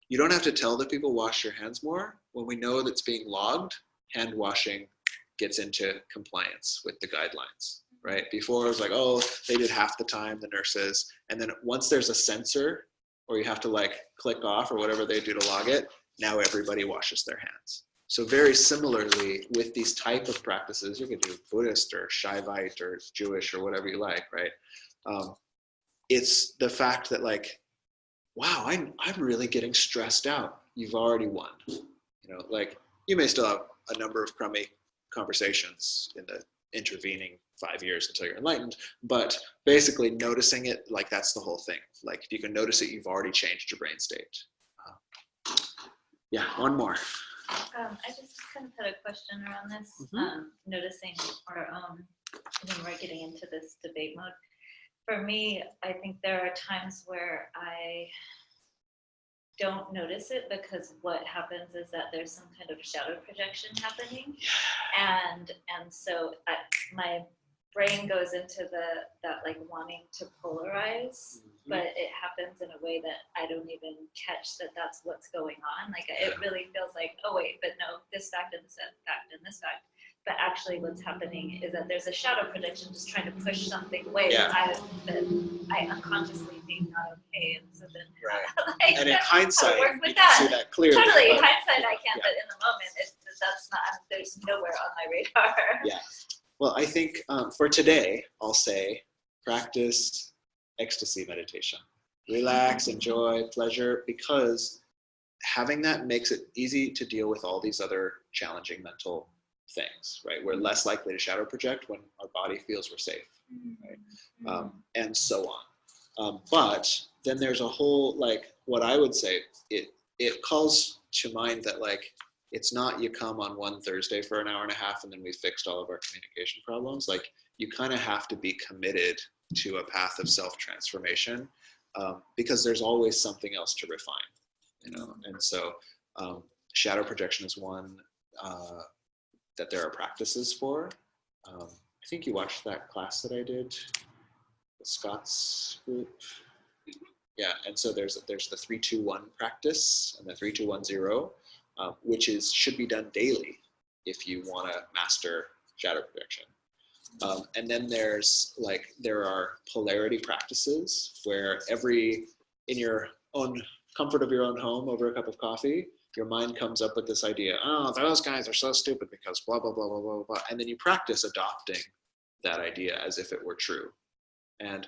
You don't have to tell the people wash your hands more. When we know that's being logged, hand washing gets into compliance with the guidelines, right? Before it was like, oh, they did half the time, the nurses. And then once there's a sensor or you have to like click off or whatever they do to log it, now everybody washes their hands. So very similarly with these type of practices, you can do Buddhist or Shaivite or Jewish or whatever you like, right? It's the fact that like, wow, I'm really getting stressed out. You've already won. Like you may still have a number of crummy conversations in the intervening 5 years until you're enlightened, but basically noticing it, like that's the whole thing. Like if you can notice it, you've already changed your brain state. Yeah, one more. I just kind of had a question around this, noticing our own, when we're getting into this debate mode. For me, I think there are times where I don't notice it because what happens is that there's some kind of shadow projection happening. And so my brain goes into that like wanting to polarize, but it happens in a way that I don't even catch that that's what's going on. Like it really feels like, oh wait, but no, this fact and this fact and this fact. But actually what's happening is that there's a shadow projection just trying to push something away that I unconsciously think not okay. And so then like, and in hindsight, work you with can see that clearly. Totally, in hindsight I can't, but in the moment that's not, there's nowhere on my radar. Yeah. Well, I think for today, I'll say practice ecstasy meditation. Relax, enjoy, pleasure, because having that makes it easy to deal with all these other challenging mental things, right? We're less likely to shadow project when our body feels we're safe, right? And so on. But then there's a whole, like, what I would say, it calls to mind that, like, it's not you come on one Thursday for an hour and a half and then we fixed all of our communication problems. Like you kind of have to be committed to a path of shadow projection is one that there are practices for. I think you watched that class that I did, the Scott's group. Yeah, and so there's the 3-2-1 practice and the 3-2-1-0, which should be done daily if you want to master shadow projection. And then there are polarity practices where in your own comfort of your own home over a cup of coffee, your mind comes up with this idea, oh, those guys are so stupid because blah, blah, blah, blah, blah, blah. And then you practice adopting that idea as if it were true. And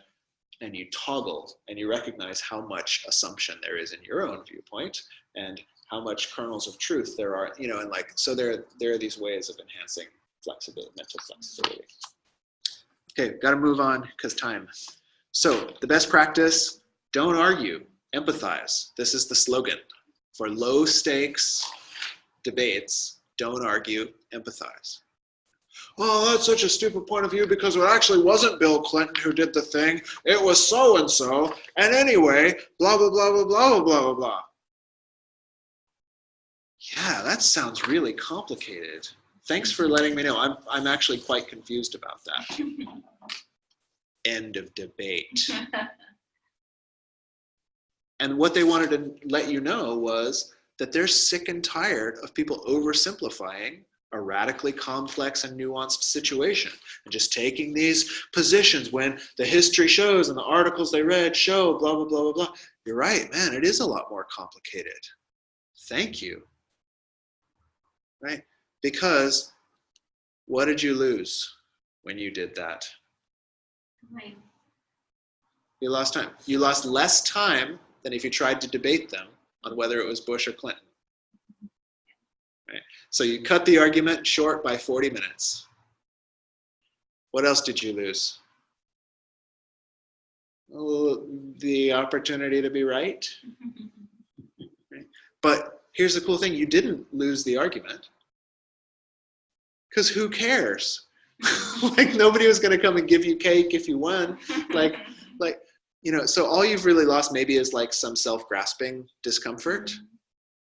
you toggle and you recognize how much assumption there is in your own viewpoint and how much kernels of truth there are, and so there are these ways of enhancing flexibility, mental flexibility. Okay, got to move on because time. So the best practice, don't argue, empathize. This is the slogan for low stakes debates. Don't argue, empathize. Oh, that's such a stupid point of view because it actually wasn't Bill Clinton who did the thing. It was so-and-so. And anyway, blah, blah, blah, blah, blah, blah, blah, blah. Yeah, that sounds really complicated. Thanks for letting me know. I'm actually quite confused about that. End of debate. And what they wanted to let you know was that they're sick and tired of people oversimplifying a radically complex and nuanced situation and just taking these positions when the history shows and the articles they read show blah, blah, blah, blah, blah. You're right, man, it is a lot more complicated. Thank you. Right? Because what did you lose when you did that? Right. You lost time. You lost less time than if you tried to debate them on whether it was Bush or Clinton. Right? So you cut the argument short by 40 minutes. What else did you lose? Well, the opportunity to be right. Right? But here's the cool thing, you didn't lose the argument. Because who cares? Like nobody was going to come and give you cake if you won. Like, so all you've really lost maybe is like some self-grasping discomfort,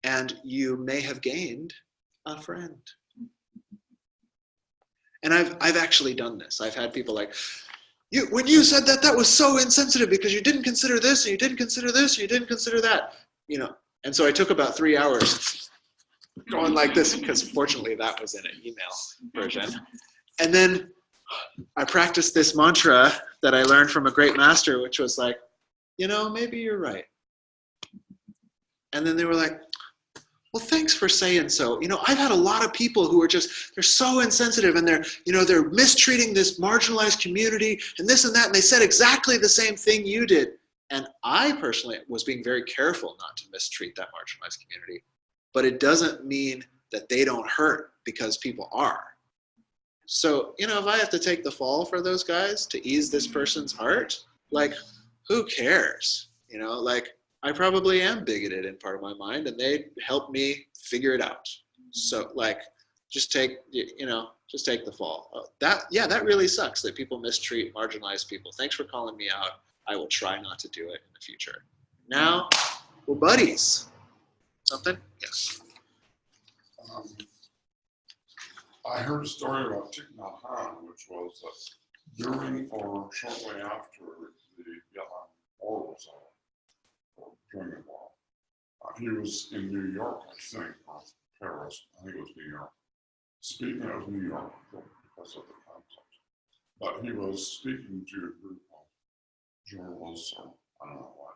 and you may have gained a friend. And I've actually done this. I've had people like, when you said that was so insensitive because you didn't consider this and you didn't consider this and you didn't consider that, And so I took about 3 hours going like this because fortunately that was in an email version. And then I practiced this mantra that I learned from a great master, which was like, maybe you're right. And then they were like, well, thanks for saying so. I've had a lot of people who are they're so insensitive and they're mistreating this marginalized community and this and that. And they said exactly the same thing you did. And I personally was being very careful not to mistreat that marginalized community. But it doesn't mean that they don't hurt because people are. So, if I have to take the fall for those guys to ease this person's heart, like, who cares? I probably am bigoted in part of my mind and they help me figure it out. So just take the fall. That really sucks that people mistreat marginalized people. Thanks for calling me out. I will try not to do it in the future. Now, we're buddies. Something? Yes. I heard a story about Thich Nhat Hanh, which was that during or shortly after the Vietnam War was over, or during the war, he was in New York, I think, or Paris. I think it was New York. Speaking of New York because of the conflict, but he was speaking to a group of journalists or I don't know what.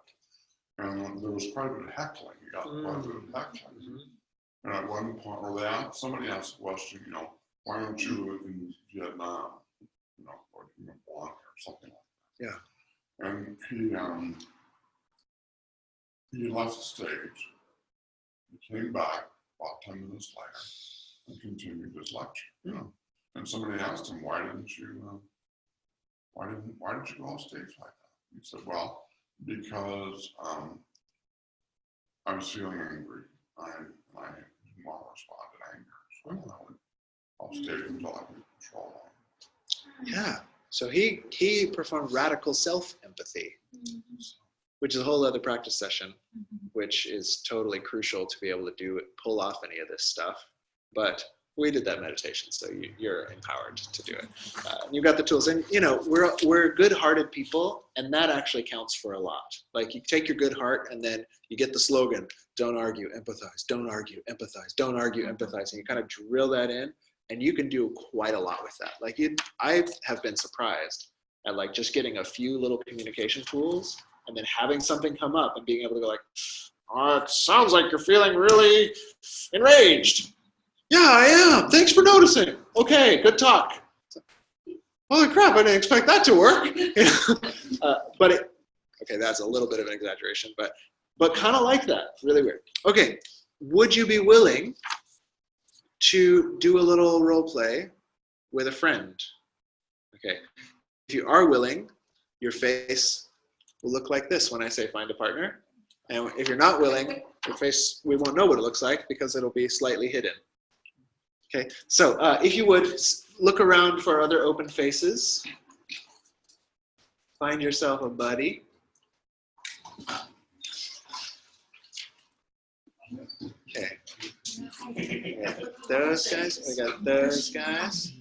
And there was quite a bit of heckling. He got quite a bit of heckling. Mm-hmm. And at one point, somebody asked a question, why don't you live in Vietnam? Or Blanc or something like that. Yeah. And he left the stage. He came back about 10 minutes later and continued his lecture. And somebody asked him, why didn't you go off stage like that? He said, well, because I was feeling angry. I didn't want to respond to anger. So I went off stage until I could control it. Yeah. So he performed radical self-empathy. which is a whole other practice session, which is totally crucial to be able to pull off any of this stuff. But we did that meditation, so you're empowered to do it. You've got the tools, and we're good-hearted people, and that actually counts for a lot. Like, you take your good heart, and then you get the slogan: "Don't argue, empathize. Don't argue, empathize. Don't argue, empathize." And you kind of drill that in, and you can do quite a lot with that. Like, I have been surprised at like just getting a few little communication tools, and then having something come up and being able to go like, "Oh, it sounds like you're feeling really enraged." "Yeah, I am. Thanks for noticing." "Okay, good talk." Holy crap, I didn't expect that to work. Okay, that's a little bit of an exaggeration, but kind of like that. Really weird. Okay, would you be willing to do a little role play with a friend? Okay, if you are willing, your face will look like this when I say find a partner. And if you're not willing, your face, we won't know what it looks like because it'll be slightly hidden. Okay, so if you would, look around for other open faces. Find yourself a buddy. Okay. We got those guys, we got those guys.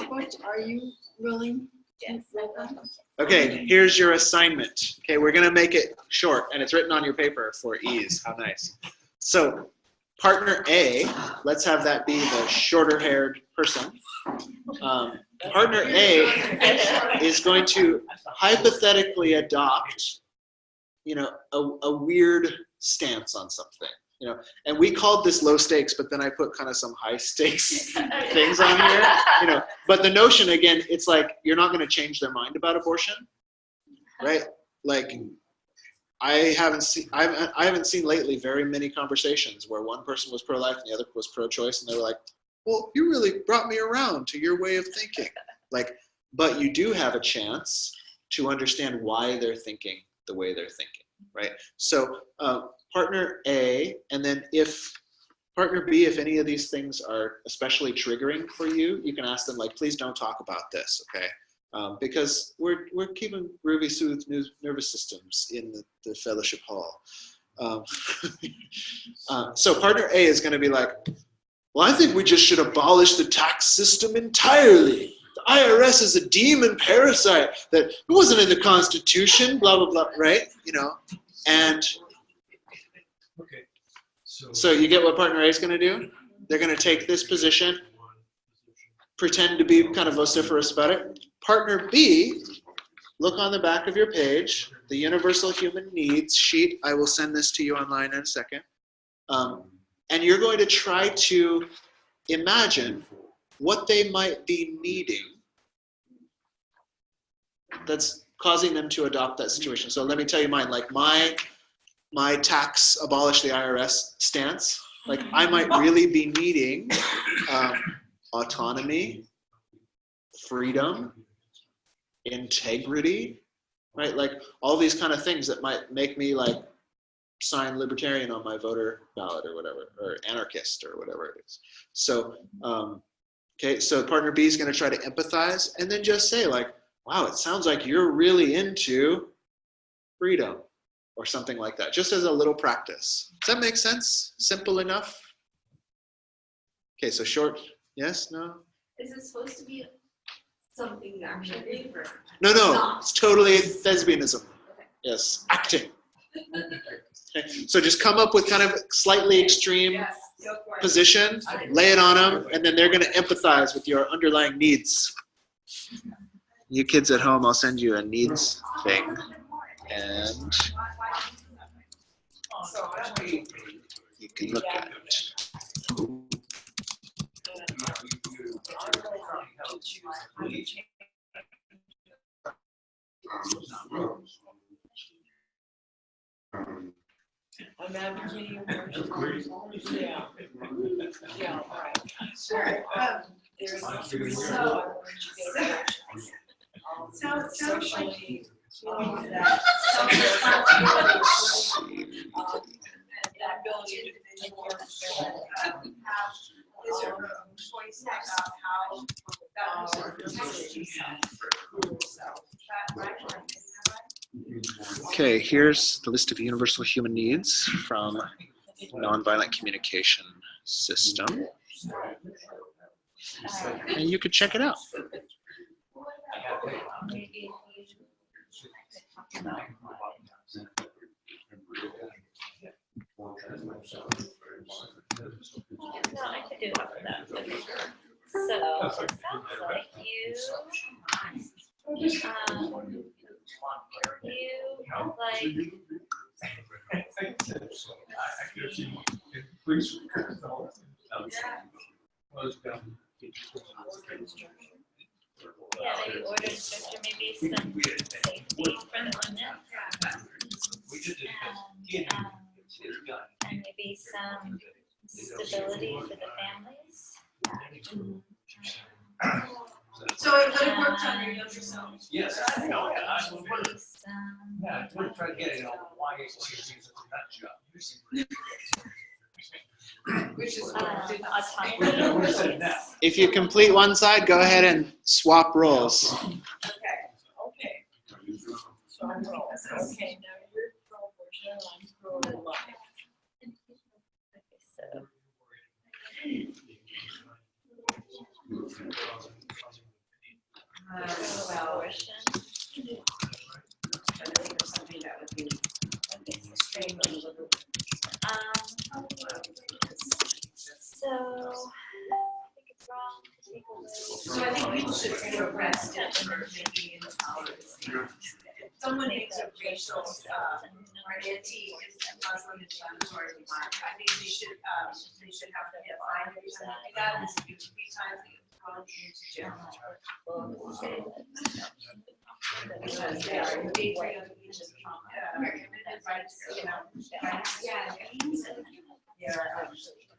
What are you willing to film? Okay, here's your assignment. Okay, we're gonna make it short, and it's written on your paper for ease. How nice. So, partner A, let's have that be the shorter-haired person. Partner A is going to hypothetically adopt, a weird stance on something. And we called this low stakes, but then I put kind of some high stakes things on here. But the notion, again, it's like you're not going to change their mind about abortion, right? Like, I haven't seen lately very many conversations where one person was pro-life and the other was pro-choice, and they were like, "Well, you really brought me around to your way of thinking." Like, but you do have a chance to understand why they're thinking the way they're thinking, right? So partner A, and then if partner B, if any of these things are especially triggering for you, you can ask them like, "Please don't talk about this," okay? Because we're keeping groovy, soothed nervous systems in the fellowship hall. So partner A is going to be like, "Well, I think we just should abolish the tax system entirely. The IRS is a demon parasite that wasn't in the Constitution, blah, blah, blah," right? And Okay. so you get what partner A is going to do? They're going to take this position, pretend to be kind of vociferous about it. Partner B, look on the back of your page, the Universal Human Needs sheet. I will send this to you online in a second. And you're going to try to imagine what they might be needing that's causing them to adopt that situation. So let me tell you mine. Like my tax abolish the IRS stance, like I might really be needing autonomy, freedom, integrity, right? Like all these kind of things that might make me like sign libertarian on my voter ballot or whatever, or anarchist or whatever it is. So, okay, so partner B is going to try to empathize and then just say like, "Wow, it sounds like you're really into freedom," or something like that, just as a little practice. Does that make sense? Simple enough? Okay, so short, yes, no? Is it supposed to be something actually? No, it's totally thespianism. Yes, acting. Okay. So just come up with kind of slightly extreme position, lay it on them, and then they're going to empathize with your underlying needs. You kids at home, I'll send you a needs thing. And you can look at it. I'm advocating abortion. Yeah. Yeah, all right. So, there's So it sounds like socially, that self-responsibility and that ability to take care of have is your own choice about how that person protects yourself. So that right, isn't that right? Okay, here's the list of universal human needs from Nonviolent Communication System. And you could check it out. Maybe we could talk about no, I could do half of that. So it sounds like you yeah, maybe order instructor, maybe some safety for the women. And maybe some stability for the families. So it would have worked on your younger self. Yes. Maybe some, Yeah, we'll try to get it on why it's a nut Which is autonomy. If you complete one side, go ahead and swap roles. Okay. Okay. So I'm pro. Okay, now you're pro-abortion, I'm pro-life. So Well, abortion. I think of something that would be extremely liberal. So I think it's wrong to take away. So I think people should be arrested for making intolerance. If someone makes a racial, or anti-Muslim inflammatory remark, I think they should have to get fined or something like that, and it's 3 times the equivalent into jail. Because they are engaging in religious committed rights, rights,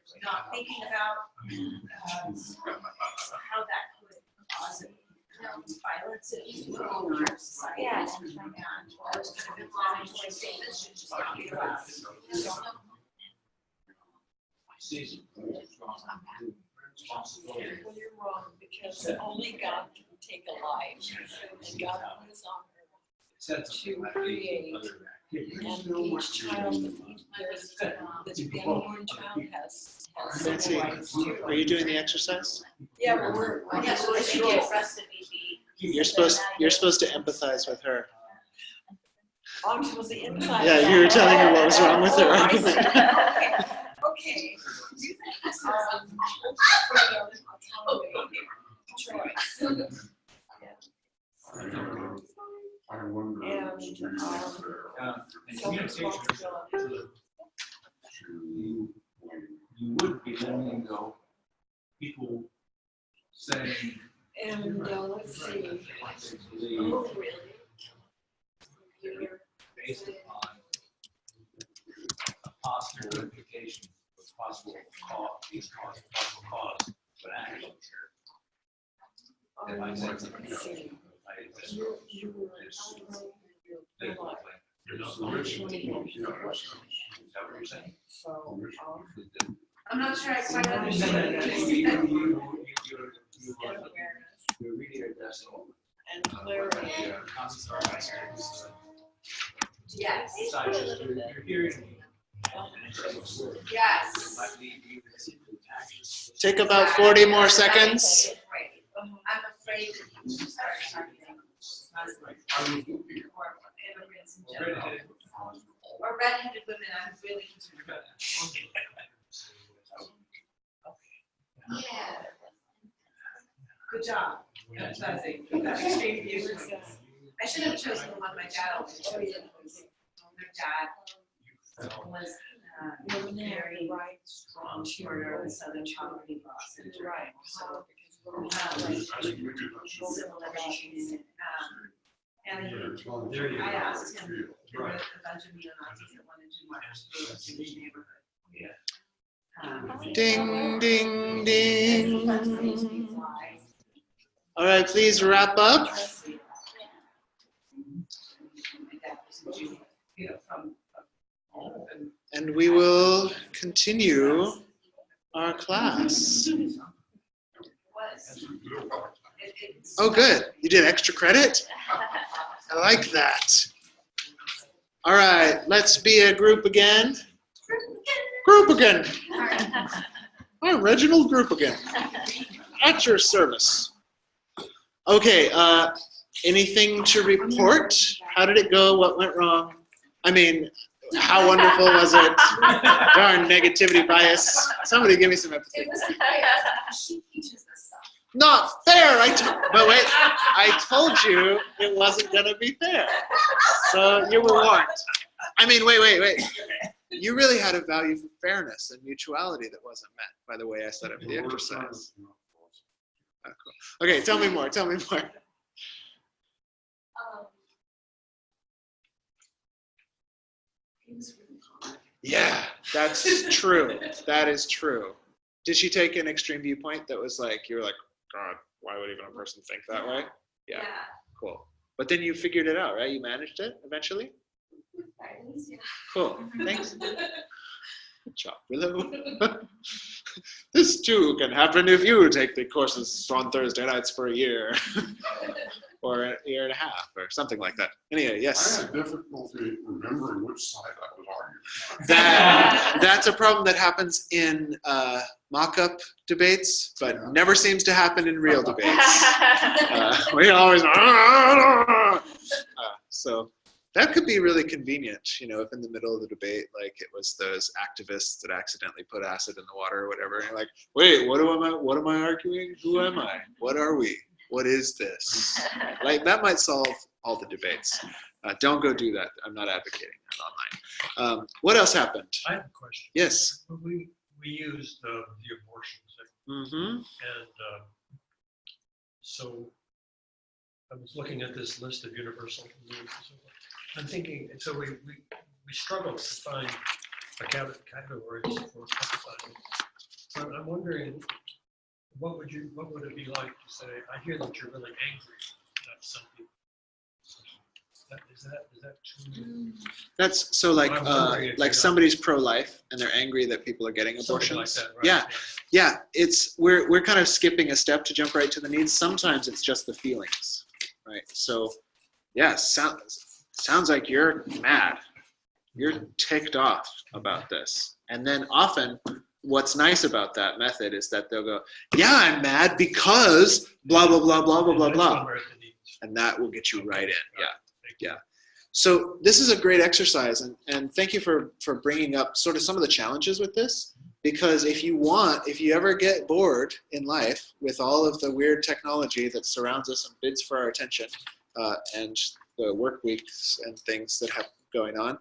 they're not thinking about how that could cause violence in our society. Yeah. And those kind of inflammatory statements should just not be allowed. Well, you're wrong, because only God can take a life, and God put us on earth to create, and each child, the unborn child has Nancy, civil rights too. are you doing the exercise? Yeah, but we're Yes, I think sure. it's for us to be You're supposed to empathize with her. I'm supposed to inside. Yeah, you were telling her what was wrong with her Oh, I argument. see. Okay. Choice. I wonder. And, self-responsibility. You would be letting go people saying And, let's see. believe Really? based upon a possible implication, a possible cause, but actually. If I said something Let's else, see. You were they will like, claim. Is that what you're saying? so, I'm not sure I quite No, no, no, understand. no, what you said. you're really addressing and clarity. Yes, you're hearing. yes. Take about 40 more seconds. I'm afraid that you should start targeting Muslims or immigrants in general. Or redheaded women, I'm really concerned about that. Yeah. Good job. Emphasizing that extreme view. I should have chosen the one my dad always chose. My dad was very strong supporter of Southern poverty law center. Right. So, We did that. civil liberties. And I asked him, there were a bunch of neo-Nazis that wanted to march through his neighborhood. Ding, ding, ding. All right, please wrap up. And we will continue our class. Oh, good. You did extra credit? I like that. All right, let's be a group again. Group again. I'm Reginald Group again. At your service. Okay, anything to report? How did it go? What went wrong? I mean, how wonderful was it? Darn negativity bias. Somebody give me some empathy. She teaches this stuff. Not fair. But wait, I told you it wasn't going to be fair. So you were warned. I mean, wait. You really had a value for fairness and mutuality that wasn't met by the way I set up the exercise. Oh, cool. Okay, tell me more. It was really hard. Yeah, that's true. That is true. Did she take an extreme viewpoint that was like, you were like, God, why would even a person think that way? Yeah, cool. But then you figured it out, right? You managed it eventually? Cool, thanks. Good job, Willow. This too can happen if you take the courses on Thursday nights for a year. Or a year and a half, or something like that. Anyway, I yes. had difficulty remembering which side I was arguing. That's a problem that happens in mock-up debates, but never seems to happen in real debates. We always, so that could be really convenient, you know, if in the middle of the debate, like it was those activists that accidentally put acid in the water or whatever. And you're like, wait, what am I arguing? Who am I? What are we? What is this? Like that might solve all the debates. Don't go do that. I'm not advocating that online. What else happened? I have a question. Yes. We used the abortion thing, Mm-hmm. and so I was looking at this list of universal needs and so forth. I'm thinking, so we struggled to find a category for emphasizing. But I'm wondering, what would it be like to say, I hear that you're really angry at something. Is that true? That's so like I'm wondering if you're not- somebody's pro-life and they're angry that people are getting Something abortions. like that, right? Yeah. It's we're kind of skipping a step to jump right to the needs. Sometimes it's just the feelings, right? So yeah, sounds like you're mad. You're ticked off about this. And then often what's nice about that method is that they'll go, yeah, I'm mad because blah, blah, blah, blah, blah, blah, blah. And that will get you right in. Yeah. So this is a great exercise. And thank you for bringing up sort of some of the challenges with this. Because if you ever get bored in life with all of the weird technology that surrounds us and bids for our attention and the work weeks and things that have going on,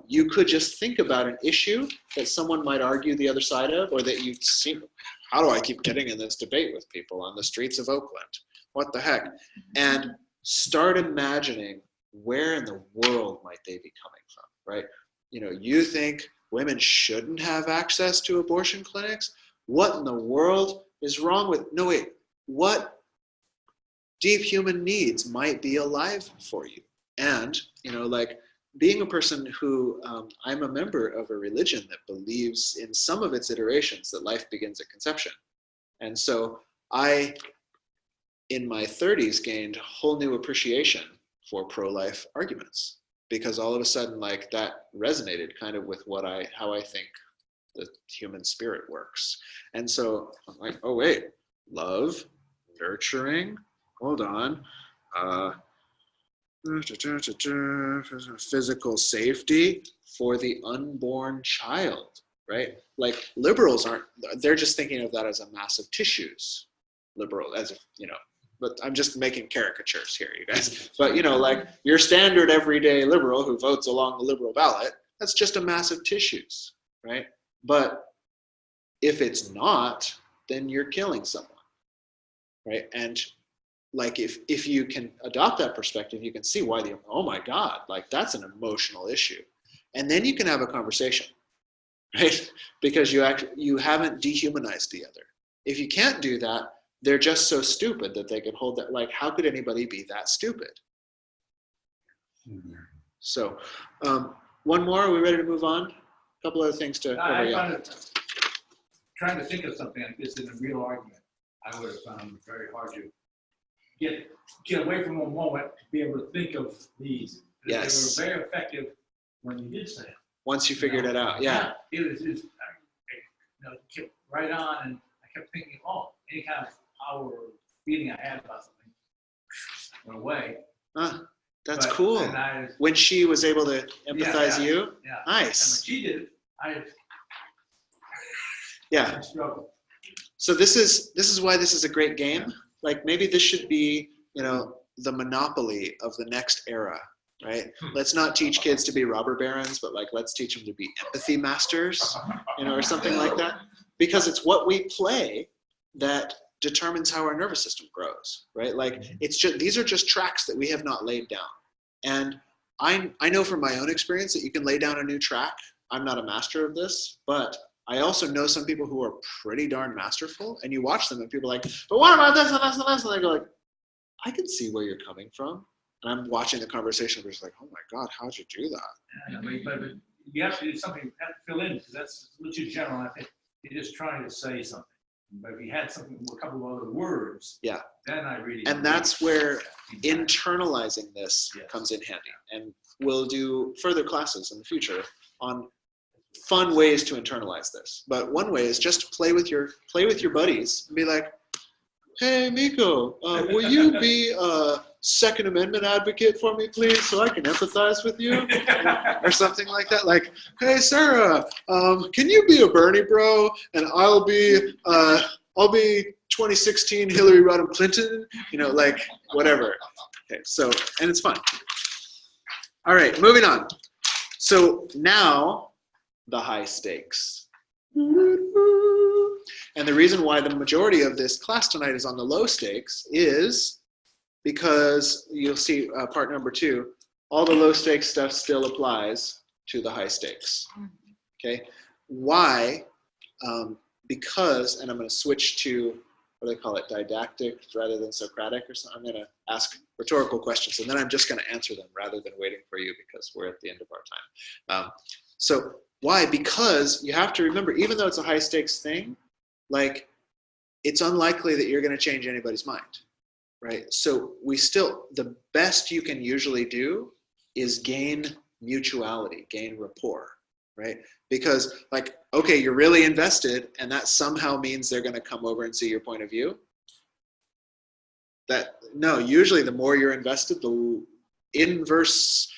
you could just think about an issue that someone might argue the other side of, or that you've seen. How do I keep getting in this debate with people on the streets of Oakland? What the heck? And start imagining where in the world might they be coming from, right? You know, you think women shouldn't have access to abortion clinics? What in the world is wrong with, no wait, what deep human needs might be alive for you? And, you know, like, being a person who, I'm a member of a religion that believes in some of its iterations that life begins at conception. And so I, in my 30s, gained a whole new appreciation for pro-life arguments, because all of a sudden, like, that resonated kind of with how I think the human spirit works. And so I'm like, oh wait, love, nurturing, hold on. Physical safety for the unborn child, right? Like liberals they're just thinking of that as a mass of tissues. Liberal, as if, you know, but I'm just making caricatures here, you guys. But, you know, like your standard everyday liberal who votes along the liberal ballot, that's just a mass of tissues, right? But if it's not, then you're killing someone, right? And like if you can adopt that perspective, you can see why oh my God, like that's an emotional issue. And then you can have a conversation, right? Because you haven't dehumanized the other. If you can't do that, they're just so stupid that they can hold that, like, how could anybody be that stupid? So one more, are we ready to move on? A couple other things to cover. Yeah. Trying to think of something like this in a real argument, I would have found it very hard to get away from a moment to be able to think of these. Yes. They were very effective when you did say it. Once you figured it out. Yeah. It was, kept right on, and I kept thinking, oh, any kind of power or feeling I had about something went away. That's But- cool. And I, When she was able to empathize yeah. you. yeah. And when Nice. she did it, I Yeah. struggled. So this is why this is a great game. Like maybe this should be, the monopoly of the next era, right? Let's not teach kids to be robber barons, but like let's teach them to be empathy masters, or something like that. Because it's what we play that determines how our nervous system grows, right? Like it's just, these are just tracks that we have not laid down. And I know from my own experience that you can lay down a new track. I'm not a master of this, but I also know some people who are pretty darn masterful, and you watch them and people are like, but what about this and this and this? And they go like, I can see where you're coming from. And I'm watching the conversation, we're just like, oh my God, how'd you do that? But you have to do something, you have to fill in, because that's a little too general. I think you're just trying to say something. But if you had something, a couple of other words, Yeah. then I really. And that's where Yeah. internalizing this Yes. comes in handy. And we'll do further classes in the future on fun ways to internalize this. But one way is just play with your buddies and be like, hey, Miko, will you be a Second Amendment advocate for me, please, so I can empathize with you? Or something like that. Like, hey, Sarah, can you be a Bernie bro, and I'll be 2016 Hillary Rodham Clinton, like whatever. Okay, so, and it's fun. All right, moving on. So now the high stakes. And the reason why the majority of this class tonight is on the low stakes is because you'll see part number 2, all the low stakes stuff still applies to the high stakes. Okay, why? Because, and I'm going to switch to, what do they call it, didactic rather than Socratic or something. I'm going to ask rhetorical questions, and then I'm just going to answer them rather than waiting for you because we're at the end of our time. So why? Because you have to remember, even though it's a high stakes thing, like it's unlikely that you're going to change anybody's mind, right? So the best you can usually do is gain mutuality, gain rapport, right? Because like, okay, you're really invested and that somehow means they're going to come over and see your point of view. No, usually the more you're invested, the inverse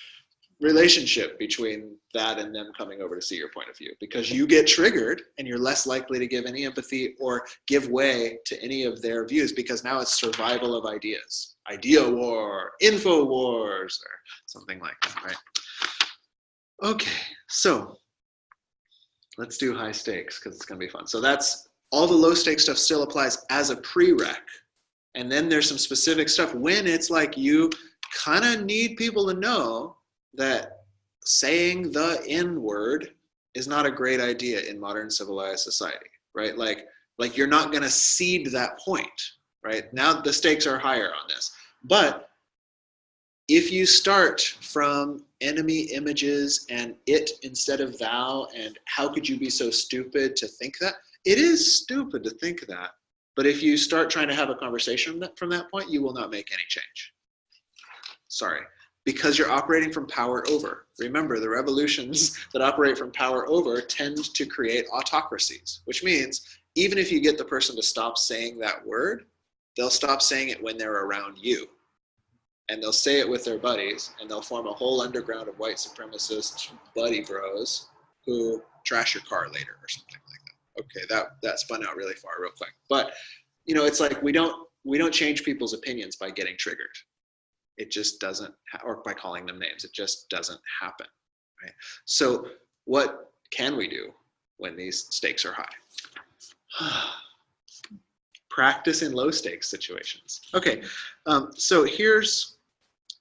relationship between that and them coming over to see your point of view, because you get triggered and you're less likely to give any empathy or give way to any of their views, because now it's survival of ideas, idea war, info wars, or something like that, right? Okay, so let's do high stakes because it's going to be fun. So that's all the low stakes stuff still applies as a prereq. And then there's some specific stuff when it's like you kind of need people to know that saying the N word is not a great idea in modern civilized society, right? Like you're not going to cede that point, right? Now the stakes are higher on this. But if you start from enemy images and it instead of thou, and how could you be so stupid to think that? It is stupid to think that. But if you start trying to have a conversation from that point, you will not make any change. Sorry. Because you're operating from power over. Remember, the revolutions that operate from power over tend to create autocracies, which means even if you get the person to stop saying that word, they'll stop saying it when they're around you. And they'll say it with their buddies, and they'll form a whole underground of white supremacist buddy bros who trash your car later or something like that. Okay, that spun out really far real quick. But, it's like we don't change people's opinions by getting triggered. It just doesn't, or by calling them names, it just doesn't happen, right? So what can we do when these stakes are high? Practice in low stakes situations. Okay, so here's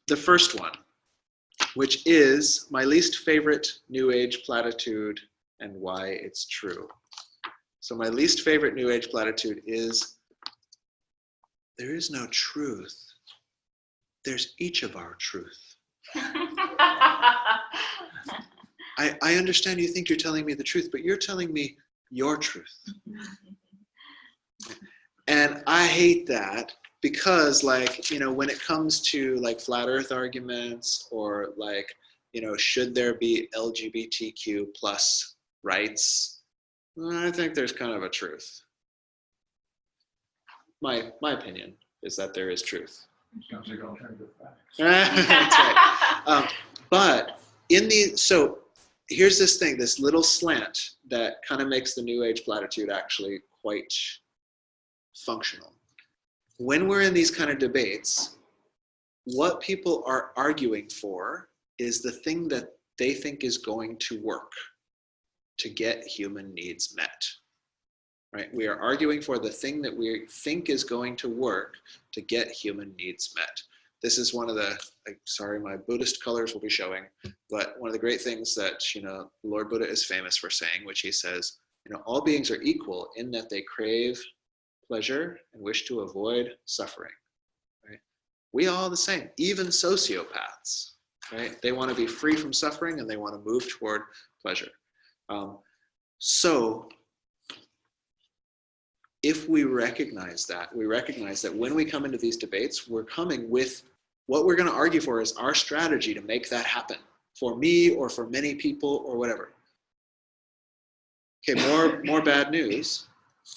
the first one, which is my least favorite New Age platitude and why it's true. So my least favorite New Age platitude is, there is no truth. There's each of our truth. I understand you think you're telling me the truth, but you're telling me your truth. And I hate that because when it comes to flat earth arguments or should there be LGBTQ plus rights? I think there's kind of a truth. My opinion is that there is truth. Sounds like alternative facts. That's right. But so here's this thing, this little slant that kind of makes the New Age platitude actually quite functional. When we're in these kind of debates, what people are arguing for is the thing that they think is going to work to get human needs met. Right? We are arguing for the thing that we think is going to work to get human needs met. This is one of the, sorry, my Buddhist colors will be showing, but one of the great things that, Lord Buddha is famous for saying, which he says, all beings are equal in that they crave pleasure and wish to avoid suffering. Right? We all the same, even sociopaths, right? They want to be free from suffering and they want to move toward pleasure. So if we recognize that when we come into these debates, we're coming with what we're going to argue for is our strategy to make that happen for me or for many people or whatever. Okay, more bad news.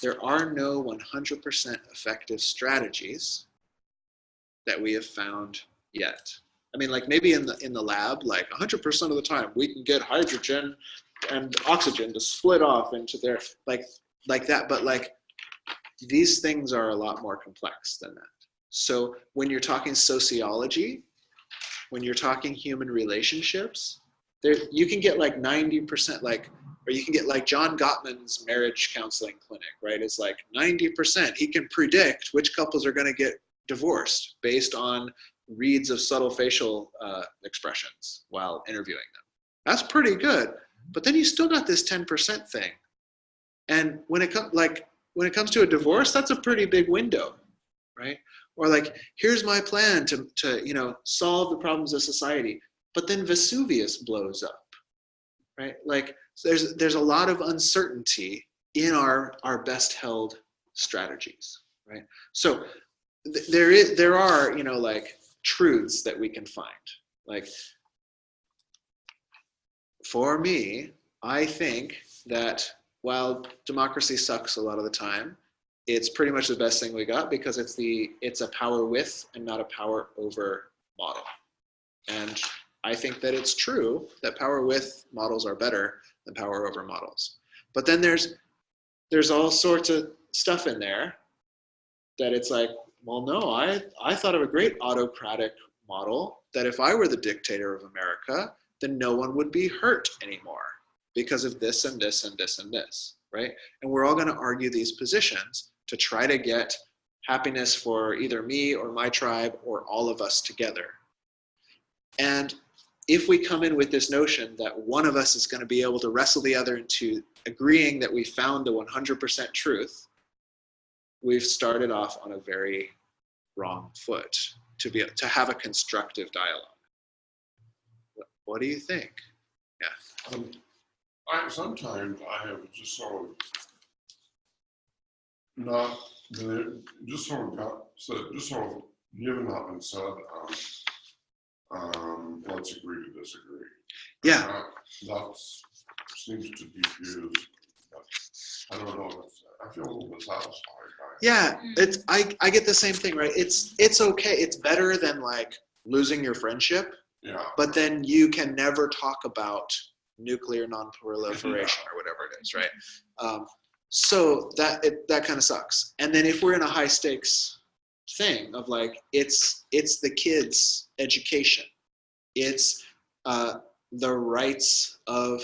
There are no 100% effective strategies that we have found yet. I mean, like maybe in the lab, like 100% of the time we can get hydrogen and oxygen to split off into their like that, but like these things are a lot more complex than that. So when you're talking sociology, when you're talking human relationships, you can get like 90%, or you can get like John Gottman's marriage counseling clinic, right? It's like 90%. He can predict which couples are going to get divorced based on reads of subtle facial expressions while interviewing them. That's pretty good. But then you still got this 10% thing. And when it comes to a divorce, that's a pretty big window, right? Or like, here's my plan to solve the problems of society. But then Vesuvius blows up, right? Like, so there's a lot of uncertainty in our best held strategies, right? So there are like truths that we can find. Like, for me, I think that while democracy sucks a lot of the time, it's pretty much the best thing we got because it's a power with and not a power over model. And I think that it's true that power with models are better than power over models. But then there's all sorts of stuff in there that it's like, well, no, I thought of a great autocratic model that if I were the dictator of America, then no one would be hurt anymore because of this and this and this and this, right? And we're all going to argue these positions to try to get happiness for either me or my tribe or all of us together. And if we come in with this notion that one of us is going to be able to wrestle the other into agreeing that we found the 100% truth, we've started off on a very wrong foot to have a constructive dialogue. What do you think? Yeah. Sometimes I have just sort of not been, just sort of given up and said, let's agree to disagree. Yeah. That seems to be used, but I don't know. I feel a little bit satisfied by it. Yeah, I get the same thing, right? It's okay. It's better than like losing your friendship. Yeah. But then you can never talk about nuclear non-proliferation or whatever it is, right? So that kind of sucks. And then if we're in a high stakes thing of like, it's the kids' education, it's the rights of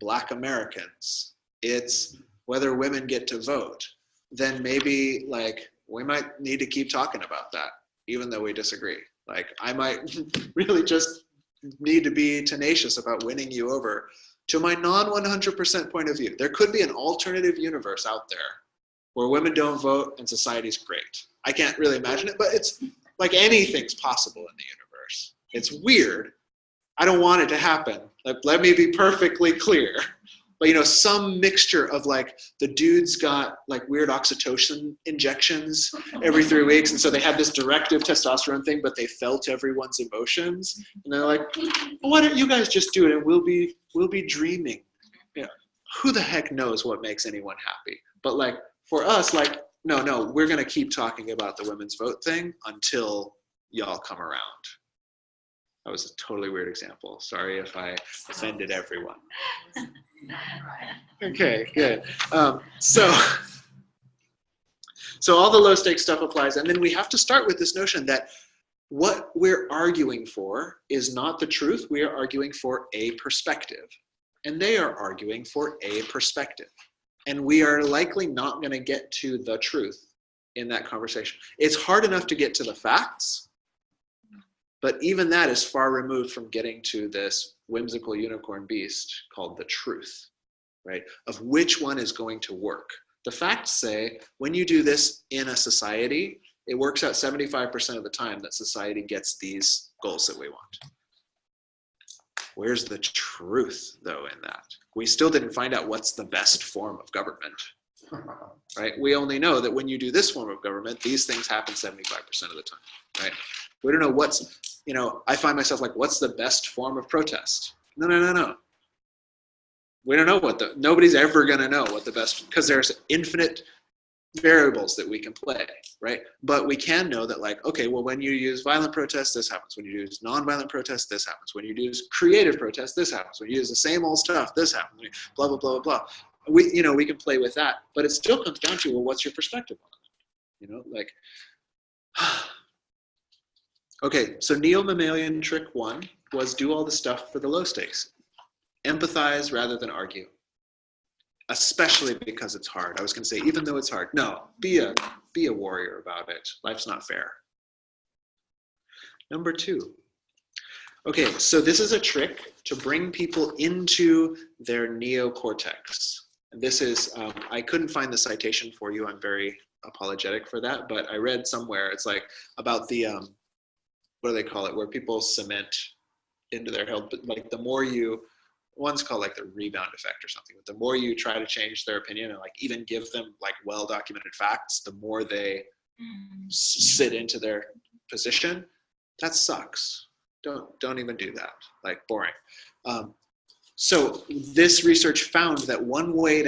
Black Americans, it's whether women get to vote, then maybe like we might need to keep talking about that, even though we disagree. Like I might really just need to be tenacious about winning you over to my non-100% point of view. There could be an alternative universe out there where women don't vote and society's great. I can't really imagine it, but it's like anything's possible in the universe. It's weird. I don't want it to happen. Let me be perfectly clear. but some mixture of like the dudes got like weird oxytocin injections every 3 weeks, and so they had this directive testosterone thing, but they felt everyone's emotions, and they're like, well, why don't you guys just do it, and we'll be dreaming. Who the heck knows what makes anyone happy? But like for us, like no, we're gonna keep talking about the women's vote thing until y'all come around. That was a totally weird example. Sorry if I offended everyone. Okay, good. So all the low stakes stuff applies, and then we have to start with this notion that what we're arguing for is not the truth. We are arguing for a perspective, and they are arguing for a perspective, and we are likely not going to get to the truth in that conversation. It's hard enough to get to the facts, but even that is far removed from getting to this whimsical unicorn beast called the truth, right? Of which one is going to work. The facts say when you do this in a society, it works out 75% of the time that society gets these goals that we want. Where's the truth, though, in that? We still didn't find out what's the best form of government, right? We only know that when you do this form of government, these things happen 75% of the time, right? We don't know what's, I find myself like, what's the best form of protest? No. We don't know nobody's ever going to know what the best, because there's infinite variables that we can play, right? But we can know that like, okay, well, when you use violent protest, this happens. When you use nonviolent protest, this happens. When you use creative protest, this happens. When you use the same old stuff, this happens. Blah, blah, blah, blah, blah. We can play with that, but it still comes down to, well, what's your perspective on it? Like, okay, so neo-mammalian trick 1 was do all the stuff for the low stakes. Empathize rather than argue. Especially because it's hard. I was going to say, even though it's hard, no, be a warrior about it. Life's not fair. Number 2. Okay, so this is a trick to bring people into their neocortex. And this is, I couldn't find the citation for you. I'm very apologetic for that, but I read somewhere, it's like about the, what do they call it, where people cement into their head, but like the more you, one's called like the rebound effect or something, but the more you try to change their opinion and like even give them like well-documented facts, the more they sit into their position. That sucks. Don't even do that. Like, boring. So this research found that one way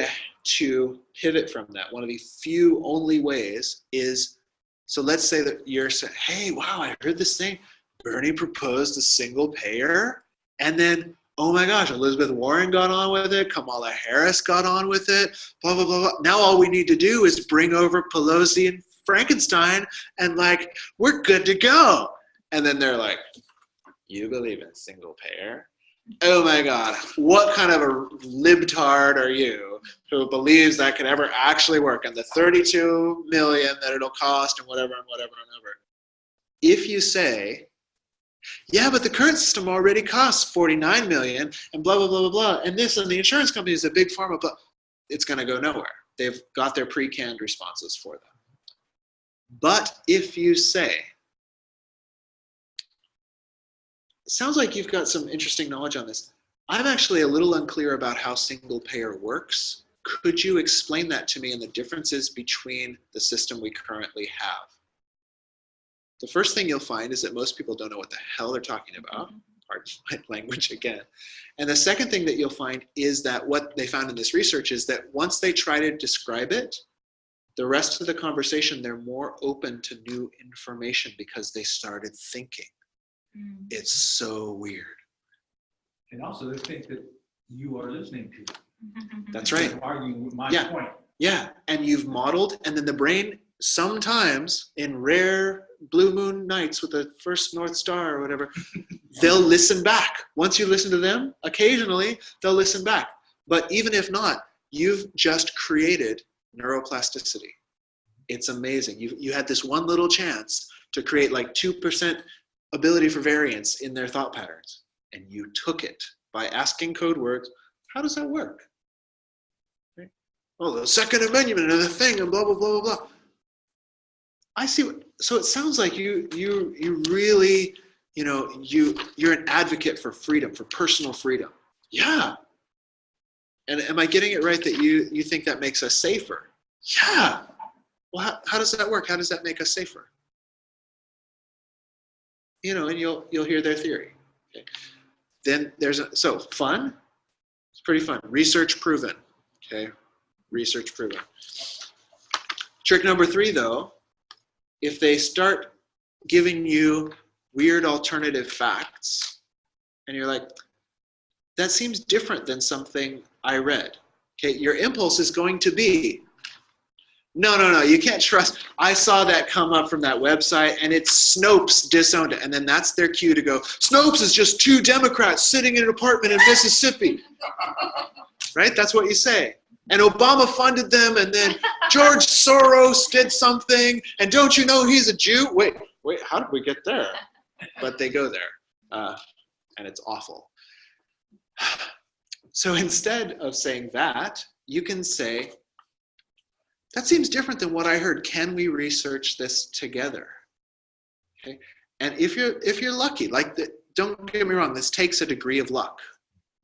to pivot from that, one of the few only ways is, so let's say that you're saying, hey, wow, I heard this thing. Bernie proposed a single payer, and then, oh my gosh, Elizabeth Warren got on with it, Kamala Harris got on with it, blah, blah, blah, blah. Now all we need to do is bring over Pelosi and Frankenstein, and like, we're good to go. And then they're like, you believe in single payer? Oh my God, what kind of a libtard are you who believes that could ever actually work, and the 32 million that it'll cost and whatever and whatever and whatever. If you say, yeah, but the current system already costs 49 million and blah, blah, blah, blah, blah, and this and the insurance company is a big pharma, but it's gonna go nowhere. They've got their pre-canned responses for them. But if you say, sounds like you've got some interesting knowledge on this. I'm actually a little unclear about how single payer works. Could you explain that to me and the differences between the system we currently have? The first thing you'll find is that most people don't know what the hell they're talking about. Pardon my language again. And the second thing that you'll find is that what they found in this research is that once they try to describe it, the rest of the conversation, they're more open to new information because they started thinking. It's so weird. And also they think that you are listening to them. That's right. They're arguing with my point. Yeah, and you've modeled, and then the brain sometimes in rare blue moon nights with the first North Star or whatever, they'll listen back. Once you listen to them, occasionally they'll listen back. But even if not, you've just created neuroplasticity. It's amazing. You had this one little chance to create like 2% ability for variance in their thought patterns, and you took it by asking code words. How does that work? Right? Oh, the Second Amendment and the thing and blah blah blah blah blah. I see. So it sounds like you really, you're an advocate for freedom, for personal freedom. Yeah. And am I getting it right that you think that makes us safer? Yeah. Well, how does that work? How does that make us safer? You know, and you'll hear their theory. Okay. Then so fun. It's pretty fun. Research proven. Okay. Research proven. Trick number 3, though, if they start giving you weird alternative facts, and you're like, that seems different than something I read. Okay, your impulse is going to be, no, you can't trust. I saw that come up from that website, and it's Snopes disowned it. And then that's their cue to go, Snopes is just 2 Democrats sitting in an apartment in Mississippi. Right? That's what you say. And Obama funded them, and then George Soros did something, and don't you know he's a Jew? Wait, how did we get there? But they go there, and it's awful. So instead of saying that, you can say, that seems different than what I heard. Can we research this together? Okay. And if you're lucky, don't get me wrong, this takes a degree of luck,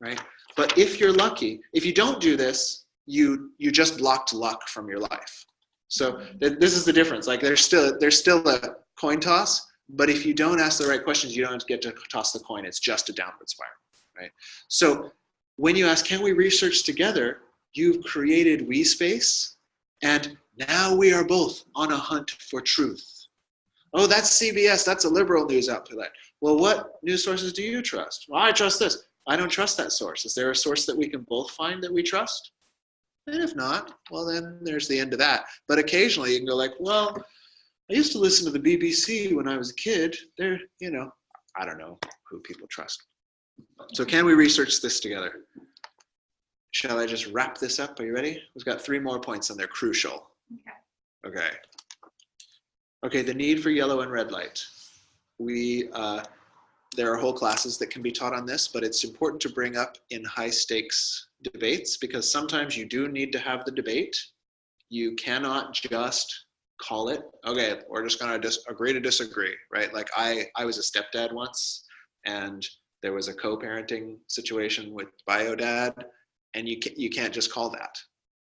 right? But if you're lucky, if you don't do this, you just blocked luck from your life. So this is the difference. Like there's still a coin toss, but if you don't ask the right questions, you don't get to toss the coin. It's just a downward spiral, right? So when you ask, can we research together? You've created we space, and now we are both on a hunt for truth. Oh, that's CBS. That's a liberal news outlet. Well, what news sources do you trust? Well, I trust this. I don't trust that source. Is there a source that we can both find that we trust? And if not, well, then there's the end of that. But occasionally you can go like, well, I used to listen to the BBC when I was a kid. They're, I don't know who people trust. So can we research this together? Shall I just wrap this up? Are you ready? We've got 3 more points and they're crucial. Okay, the need for yellow and red light. There are whole classes that can be taught on this, but it's important to bring up in high stakes debates because sometimes you do need to have the debate. You cannot just call it, okay, we're just gonna agree to disagree, right? Like I was a stepdad once and there was a co-parenting situation with bio-dad, and you can't just call that,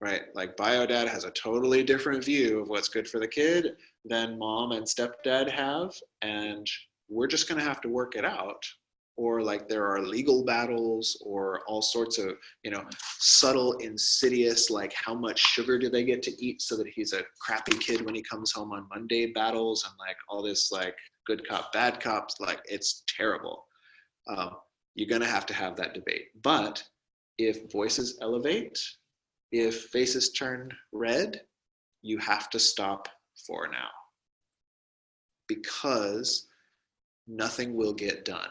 right? Like bio-dad has a totally different view of what's good for the kid than mom and stepdad have, and we're just gonna have to work it out. Or like there are legal battles or all sorts of, subtle, insidious, like how much sugar do they get to eat so that he's a crappy kid when he comes home on Monday battles and like all this like good cop, bad cops, like it's terrible. You're gonna have to have that debate. But if voices elevate, if faces turn red, you have to stop for now. Because nothing will get done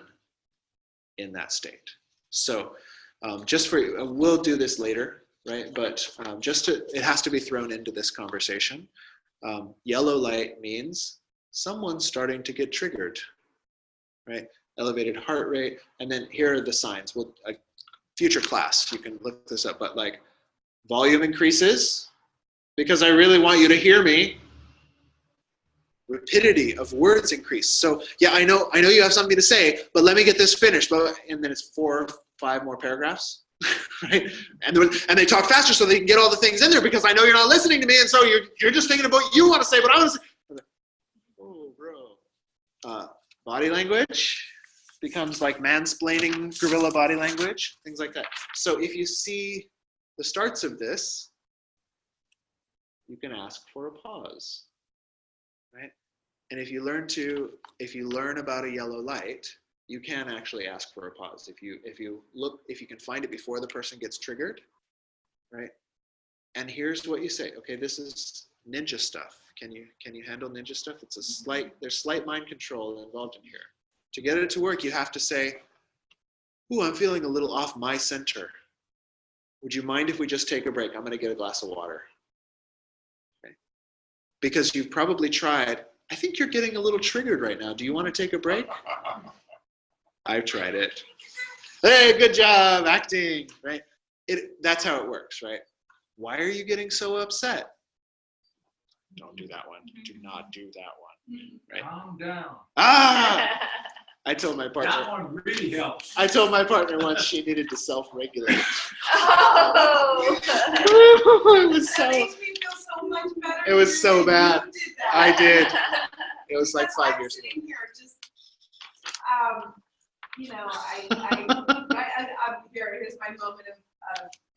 in that state. So we'll do this later, right? But it has to be thrown into this conversation. Yellow light means someone's starting to get triggered, right? Elevated heart rate, and then here are the signs. Future class, you can look this up, but like volume increases because I really want you to hear me. Rapidity of words increase. So yeah, I know you have something to say, but let me get this finished. And then it's 4 or 5 more paragraphs, right? And they talk faster so they can get all the things in there because I know you're not listening to me, and so you're just thinking about what you want to say, but I want to say. Oh, bro. Body language becomes like mansplaining guerrilla body language, things like that. So if you see the starts of this, you can ask for a pause, right? And if you learn about a yellow light, you can actually ask for a pause. If you can find it before the person gets triggered, right? And here's what you say. Okay, this is ninja stuff. Can you handle ninja stuff? There's slight mind control involved in here. To get it to work, you have to say, ooh, I'm feeling a little off my center. Would you mind if we just take a break? I'm gonna get a glass of water. Okay. Because you've probably tried, I think you're getting a little triggered right now. Do you want to take a break? I've tried it. Hey, good job acting, right? That's how it works, right? Why are you getting so upset? Don't do that one. Do not do that one, right? Calm down. I told my partner. That one really helps. I told my partner once she needed to self-regulate. Oh. It was That so. makes me feel so much better. It was so bad. You did that. I did. It was like That's why 5 I'm years ago. sitting here just, you know, I'm here, here's my moment of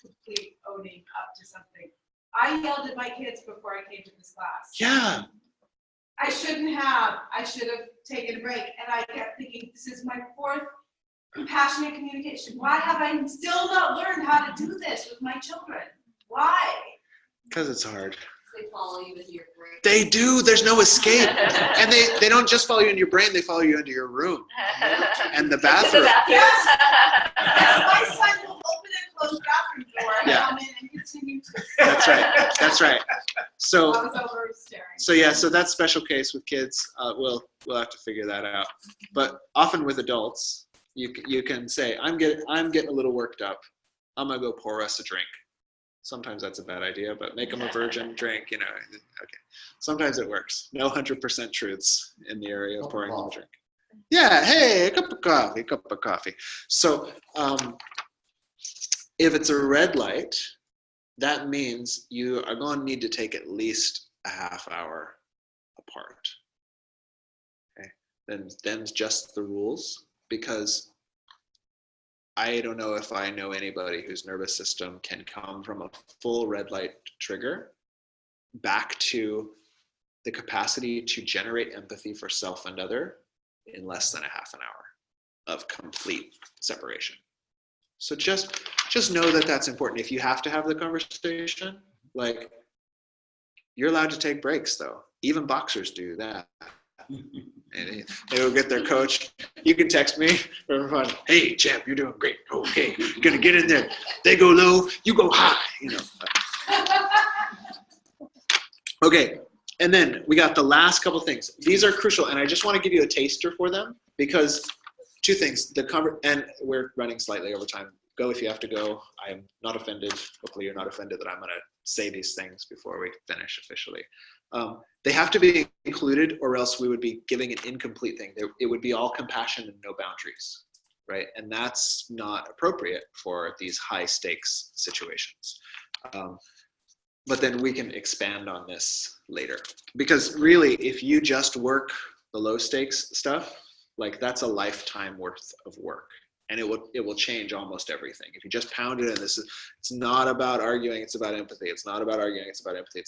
complete owning up to something. I yelled at my kids before I came to this class. Yeah. I shouldn't have. I should have taken a break. And I kept thinking, this is my 4th compassionate communication. Why have I still not learned how to do this with my children? Why? Because it's hard. They follow you with your brain. They do. There's no escape. And they don't just follow you in your brain, they follow you into your room and the bathroom. Yes. My son will open and close bathroom door and Yeah. come in and continue to. That's right. That's right. I So was over staring. so that's special case with kids. We'll have to figure that out. But often with adults, you can say, I'm getting a little worked up. I'm gonna go pour us a drink. Sometimes that's a bad idea, but make them a virgin drink, you know. Okay. Sometimes it works. No 100% truths in the area of pouring them a drink. Yeah, hey, a cup of coffee. So if it's a red light, that means you are going to need to take at least a half hour apart. Okay, them's just the rules, because I don't know if I know anybody whose nervous system can come from a full red light trigger back to the capacity to generate empathy for self and other in less than a half an hour of complete separation. So just know that that's important. If you have to have the conversation, like, you're allowed to take breaks though. Even boxers do that. And they will get their coach. You can text me for fun. Hey, champ, you're doing great. Okay, you're gonna get in there. They go low, you go high. You know. Okay, and then we got the last couple things. These are crucial, and I just want to give you a taster for them, because 2 things. And we're running slightly over time. Go if you have to go. I am not offended. Hopefully, you're not offended that I'm gonna say these things before we finish officially. They have to be included, or else we would be giving an incomplete thing. It would be all compassion and no boundaries, right? And that's not appropriate for these high stakes situations. But then we can expand on this later. Because really, if you just work the low stakes stuff, like, that's a lifetime worth of work. And it will change almost everything. If you just pound it in, it's not about arguing, it's about empathy. It's not about arguing, it's about empathy.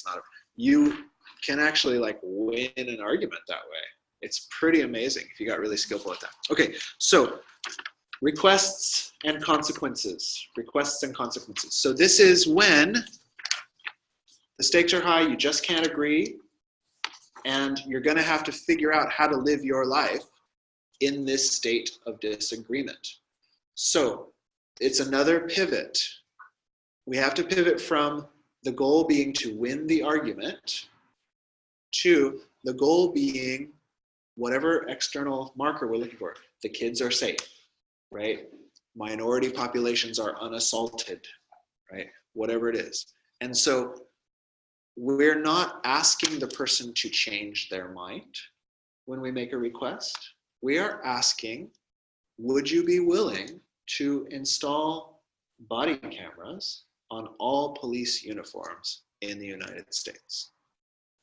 You can actually, like, win an argument that way. It's pretty amazing if you got really skillful at that. Okay, so requests and consequences. Requests and consequences. So this is when the stakes are high, you just can't agree, and you're gonna have to figure out how to live your life in this state of disagreement. So it's another pivot. We have to pivot from the goal being to win the argument to the goal being whatever external marker we're looking for. The kids are safe, right? Minority populations are unassaulted, right? Whatever it is. And so we're not asking the person to change their mind when we make a request. We are asking, would you be willing to install body cameras on all police uniforms in the United States?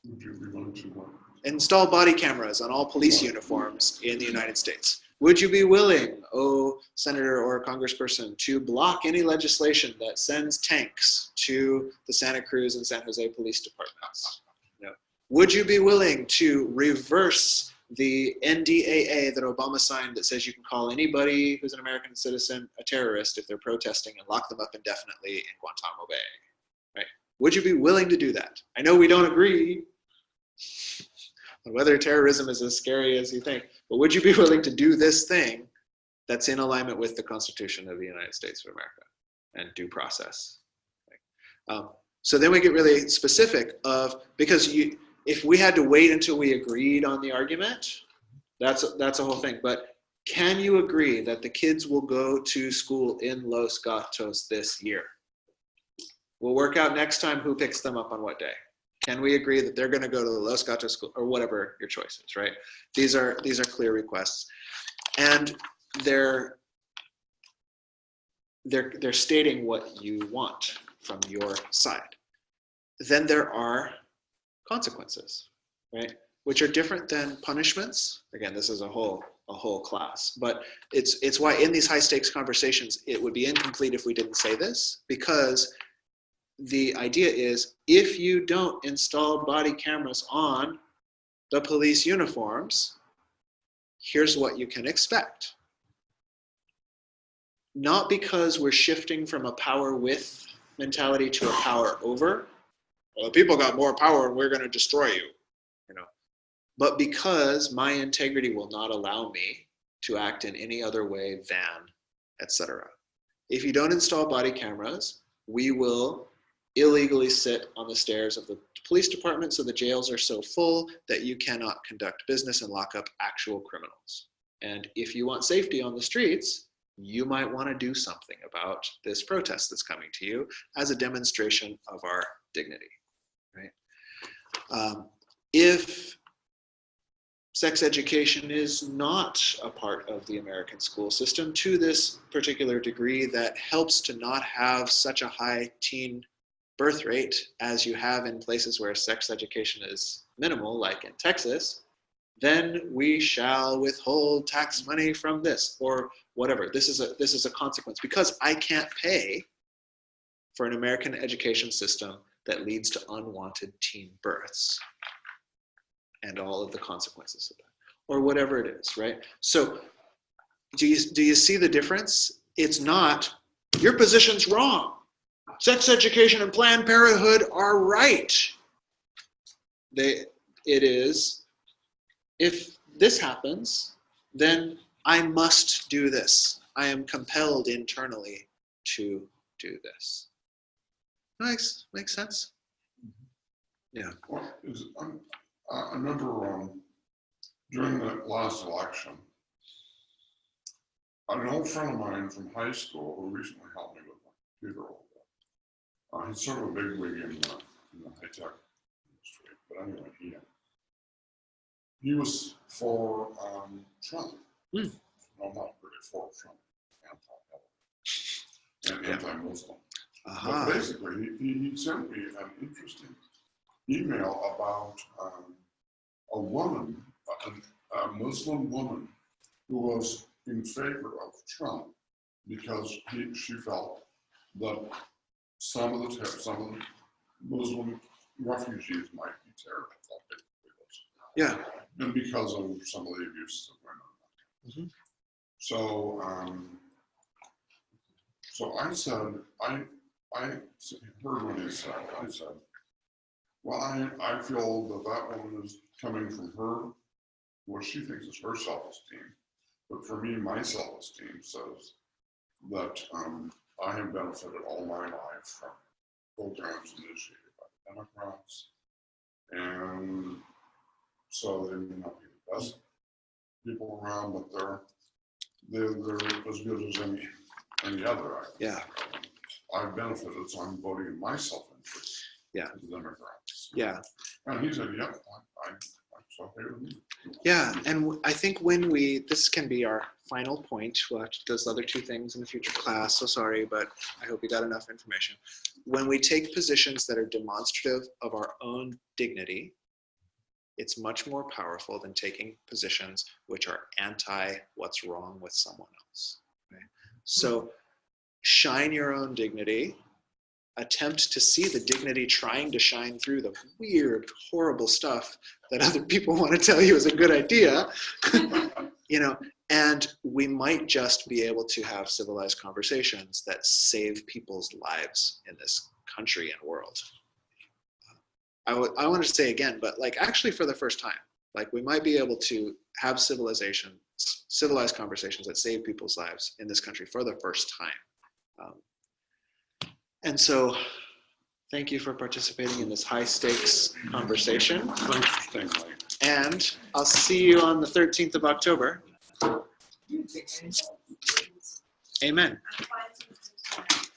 Would you be willing to Install body cameras on all police uniforms in the United States. Would you be willing, Senator or Congressperson, to block any legislation that sends tanks to the Santa Cruz and San Jose police departments? No. Would you be willing to reverse the NDAA that Obama signed that says you can call anybody who's an American citizen a terrorist if they're protesting and lock them up indefinitely in Guantanamo Bay, right? Would you be willing to do that? I know we don't agree on whether terrorism is as scary as you think, but would you be willing to do this thing that's in alignment with the Constitution of the United States of America and due process? So then we get really specific because if we had to wait until we agreed on the argument, that's a whole thing. But can you agree that the kids will go to school in Los Gatos this year? We'll work out next time who picks them up on what day. Can we agree that they're going to go to the Los Gatos school, or whatever your choice is, right? These are clear requests. And they're stating what you want from your side. Then there are consequences, right? Which are different than punishments. Again, this is a whole class, but it's why in these high stakes conversations, it would be incomplete if we didn't say this, because the idea is if you don't install body cameras on the police uniforms, here's what you can expect. Not because we're shifting from a power with mentality to a power over. Well, people got more power and we're going to destroy you, but because my integrity will not allow me to act in any other way than, etc. If you don't install body cameras, we will illegally sit on the stairs of the police department, so the jails are so full that you cannot conduct business and lock up actual criminals. And if you want safety on the streets, you might want to do something about this protest that's coming to you as a demonstration of our dignity, right? If sex education is not a part of the American school system to this particular degree that helps to not have such a high teen birth rate as you have in places where sex education is minimal, like in Texas, then we shall withhold tax money from this or whatever. This is a consequence because I can't pay for an American education system that leads to unwanted teen births and all of the consequences of that, or whatever it is, right? So do you see the difference? It's not, your position's wrong. Sex education and Planned Parenthood are right. It is, if this happens, then I must do this. I am compelled internally to do this. Makes sense? Yeah. Well, I remember during the last election, an old friend of mine from high school who recently helped me with my computer a little bit. He's sort of a bigwig in the high-tech industry, but anyway, he was for Trump. No, not really for Trump, anti-Hillary and anti-Muslim. But basically, he sent me an interesting email about a woman, a Muslim woman, who was in favor of Trump because she felt that some of the Muslim refugees might be terrorists. Yeah. And because of some of the abuses of women. So, so I said, I heard what he said. I said, well, I feel that woman is coming from her, what she thinks is her self-esteem. But for me, my self-esteem says that I have benefited all my life from programs initiated by the Democrats. And so they may not be the best people around, but they're as good as any other. Yeah. I've benefited, so I'm voting in my self-interest. Yeah. The Democrats. Yeah. And he said, "Yep, I'm so okay with me." Yeah, and I think this can be our final point. We'll have to do those other two things in the future class. So sorry, but I hope you got enough information. When we take positions that are demonstrative of our own dignity, it's much more powerful than taking positions which are anti what's wrong with someone else. Okay? So shine your own dignity. Attempt to see the dignity trying to shine through the weird, horrible stuff that other people want to tell you is a good idea, and we might just be able to have civilized conversations that save people's lives in this country and world. I want to say again, but actually for the first time, we might be able to have civilized conversations that save people's lives in this country for the first time. And so, thank you for participating in this high stakes conversation. And I'll see you on the 13th of October. Amen.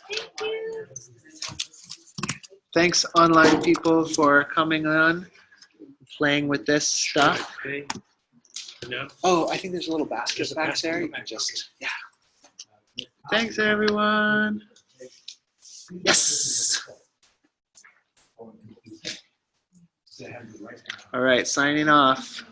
Thank you. Thanks, online people, for coming on, playing with this stuff. And now, Oh, I think there's a little basket There's a back basket. there. You can just, yeah. Thanks, everyone. Yes. All right, signing off.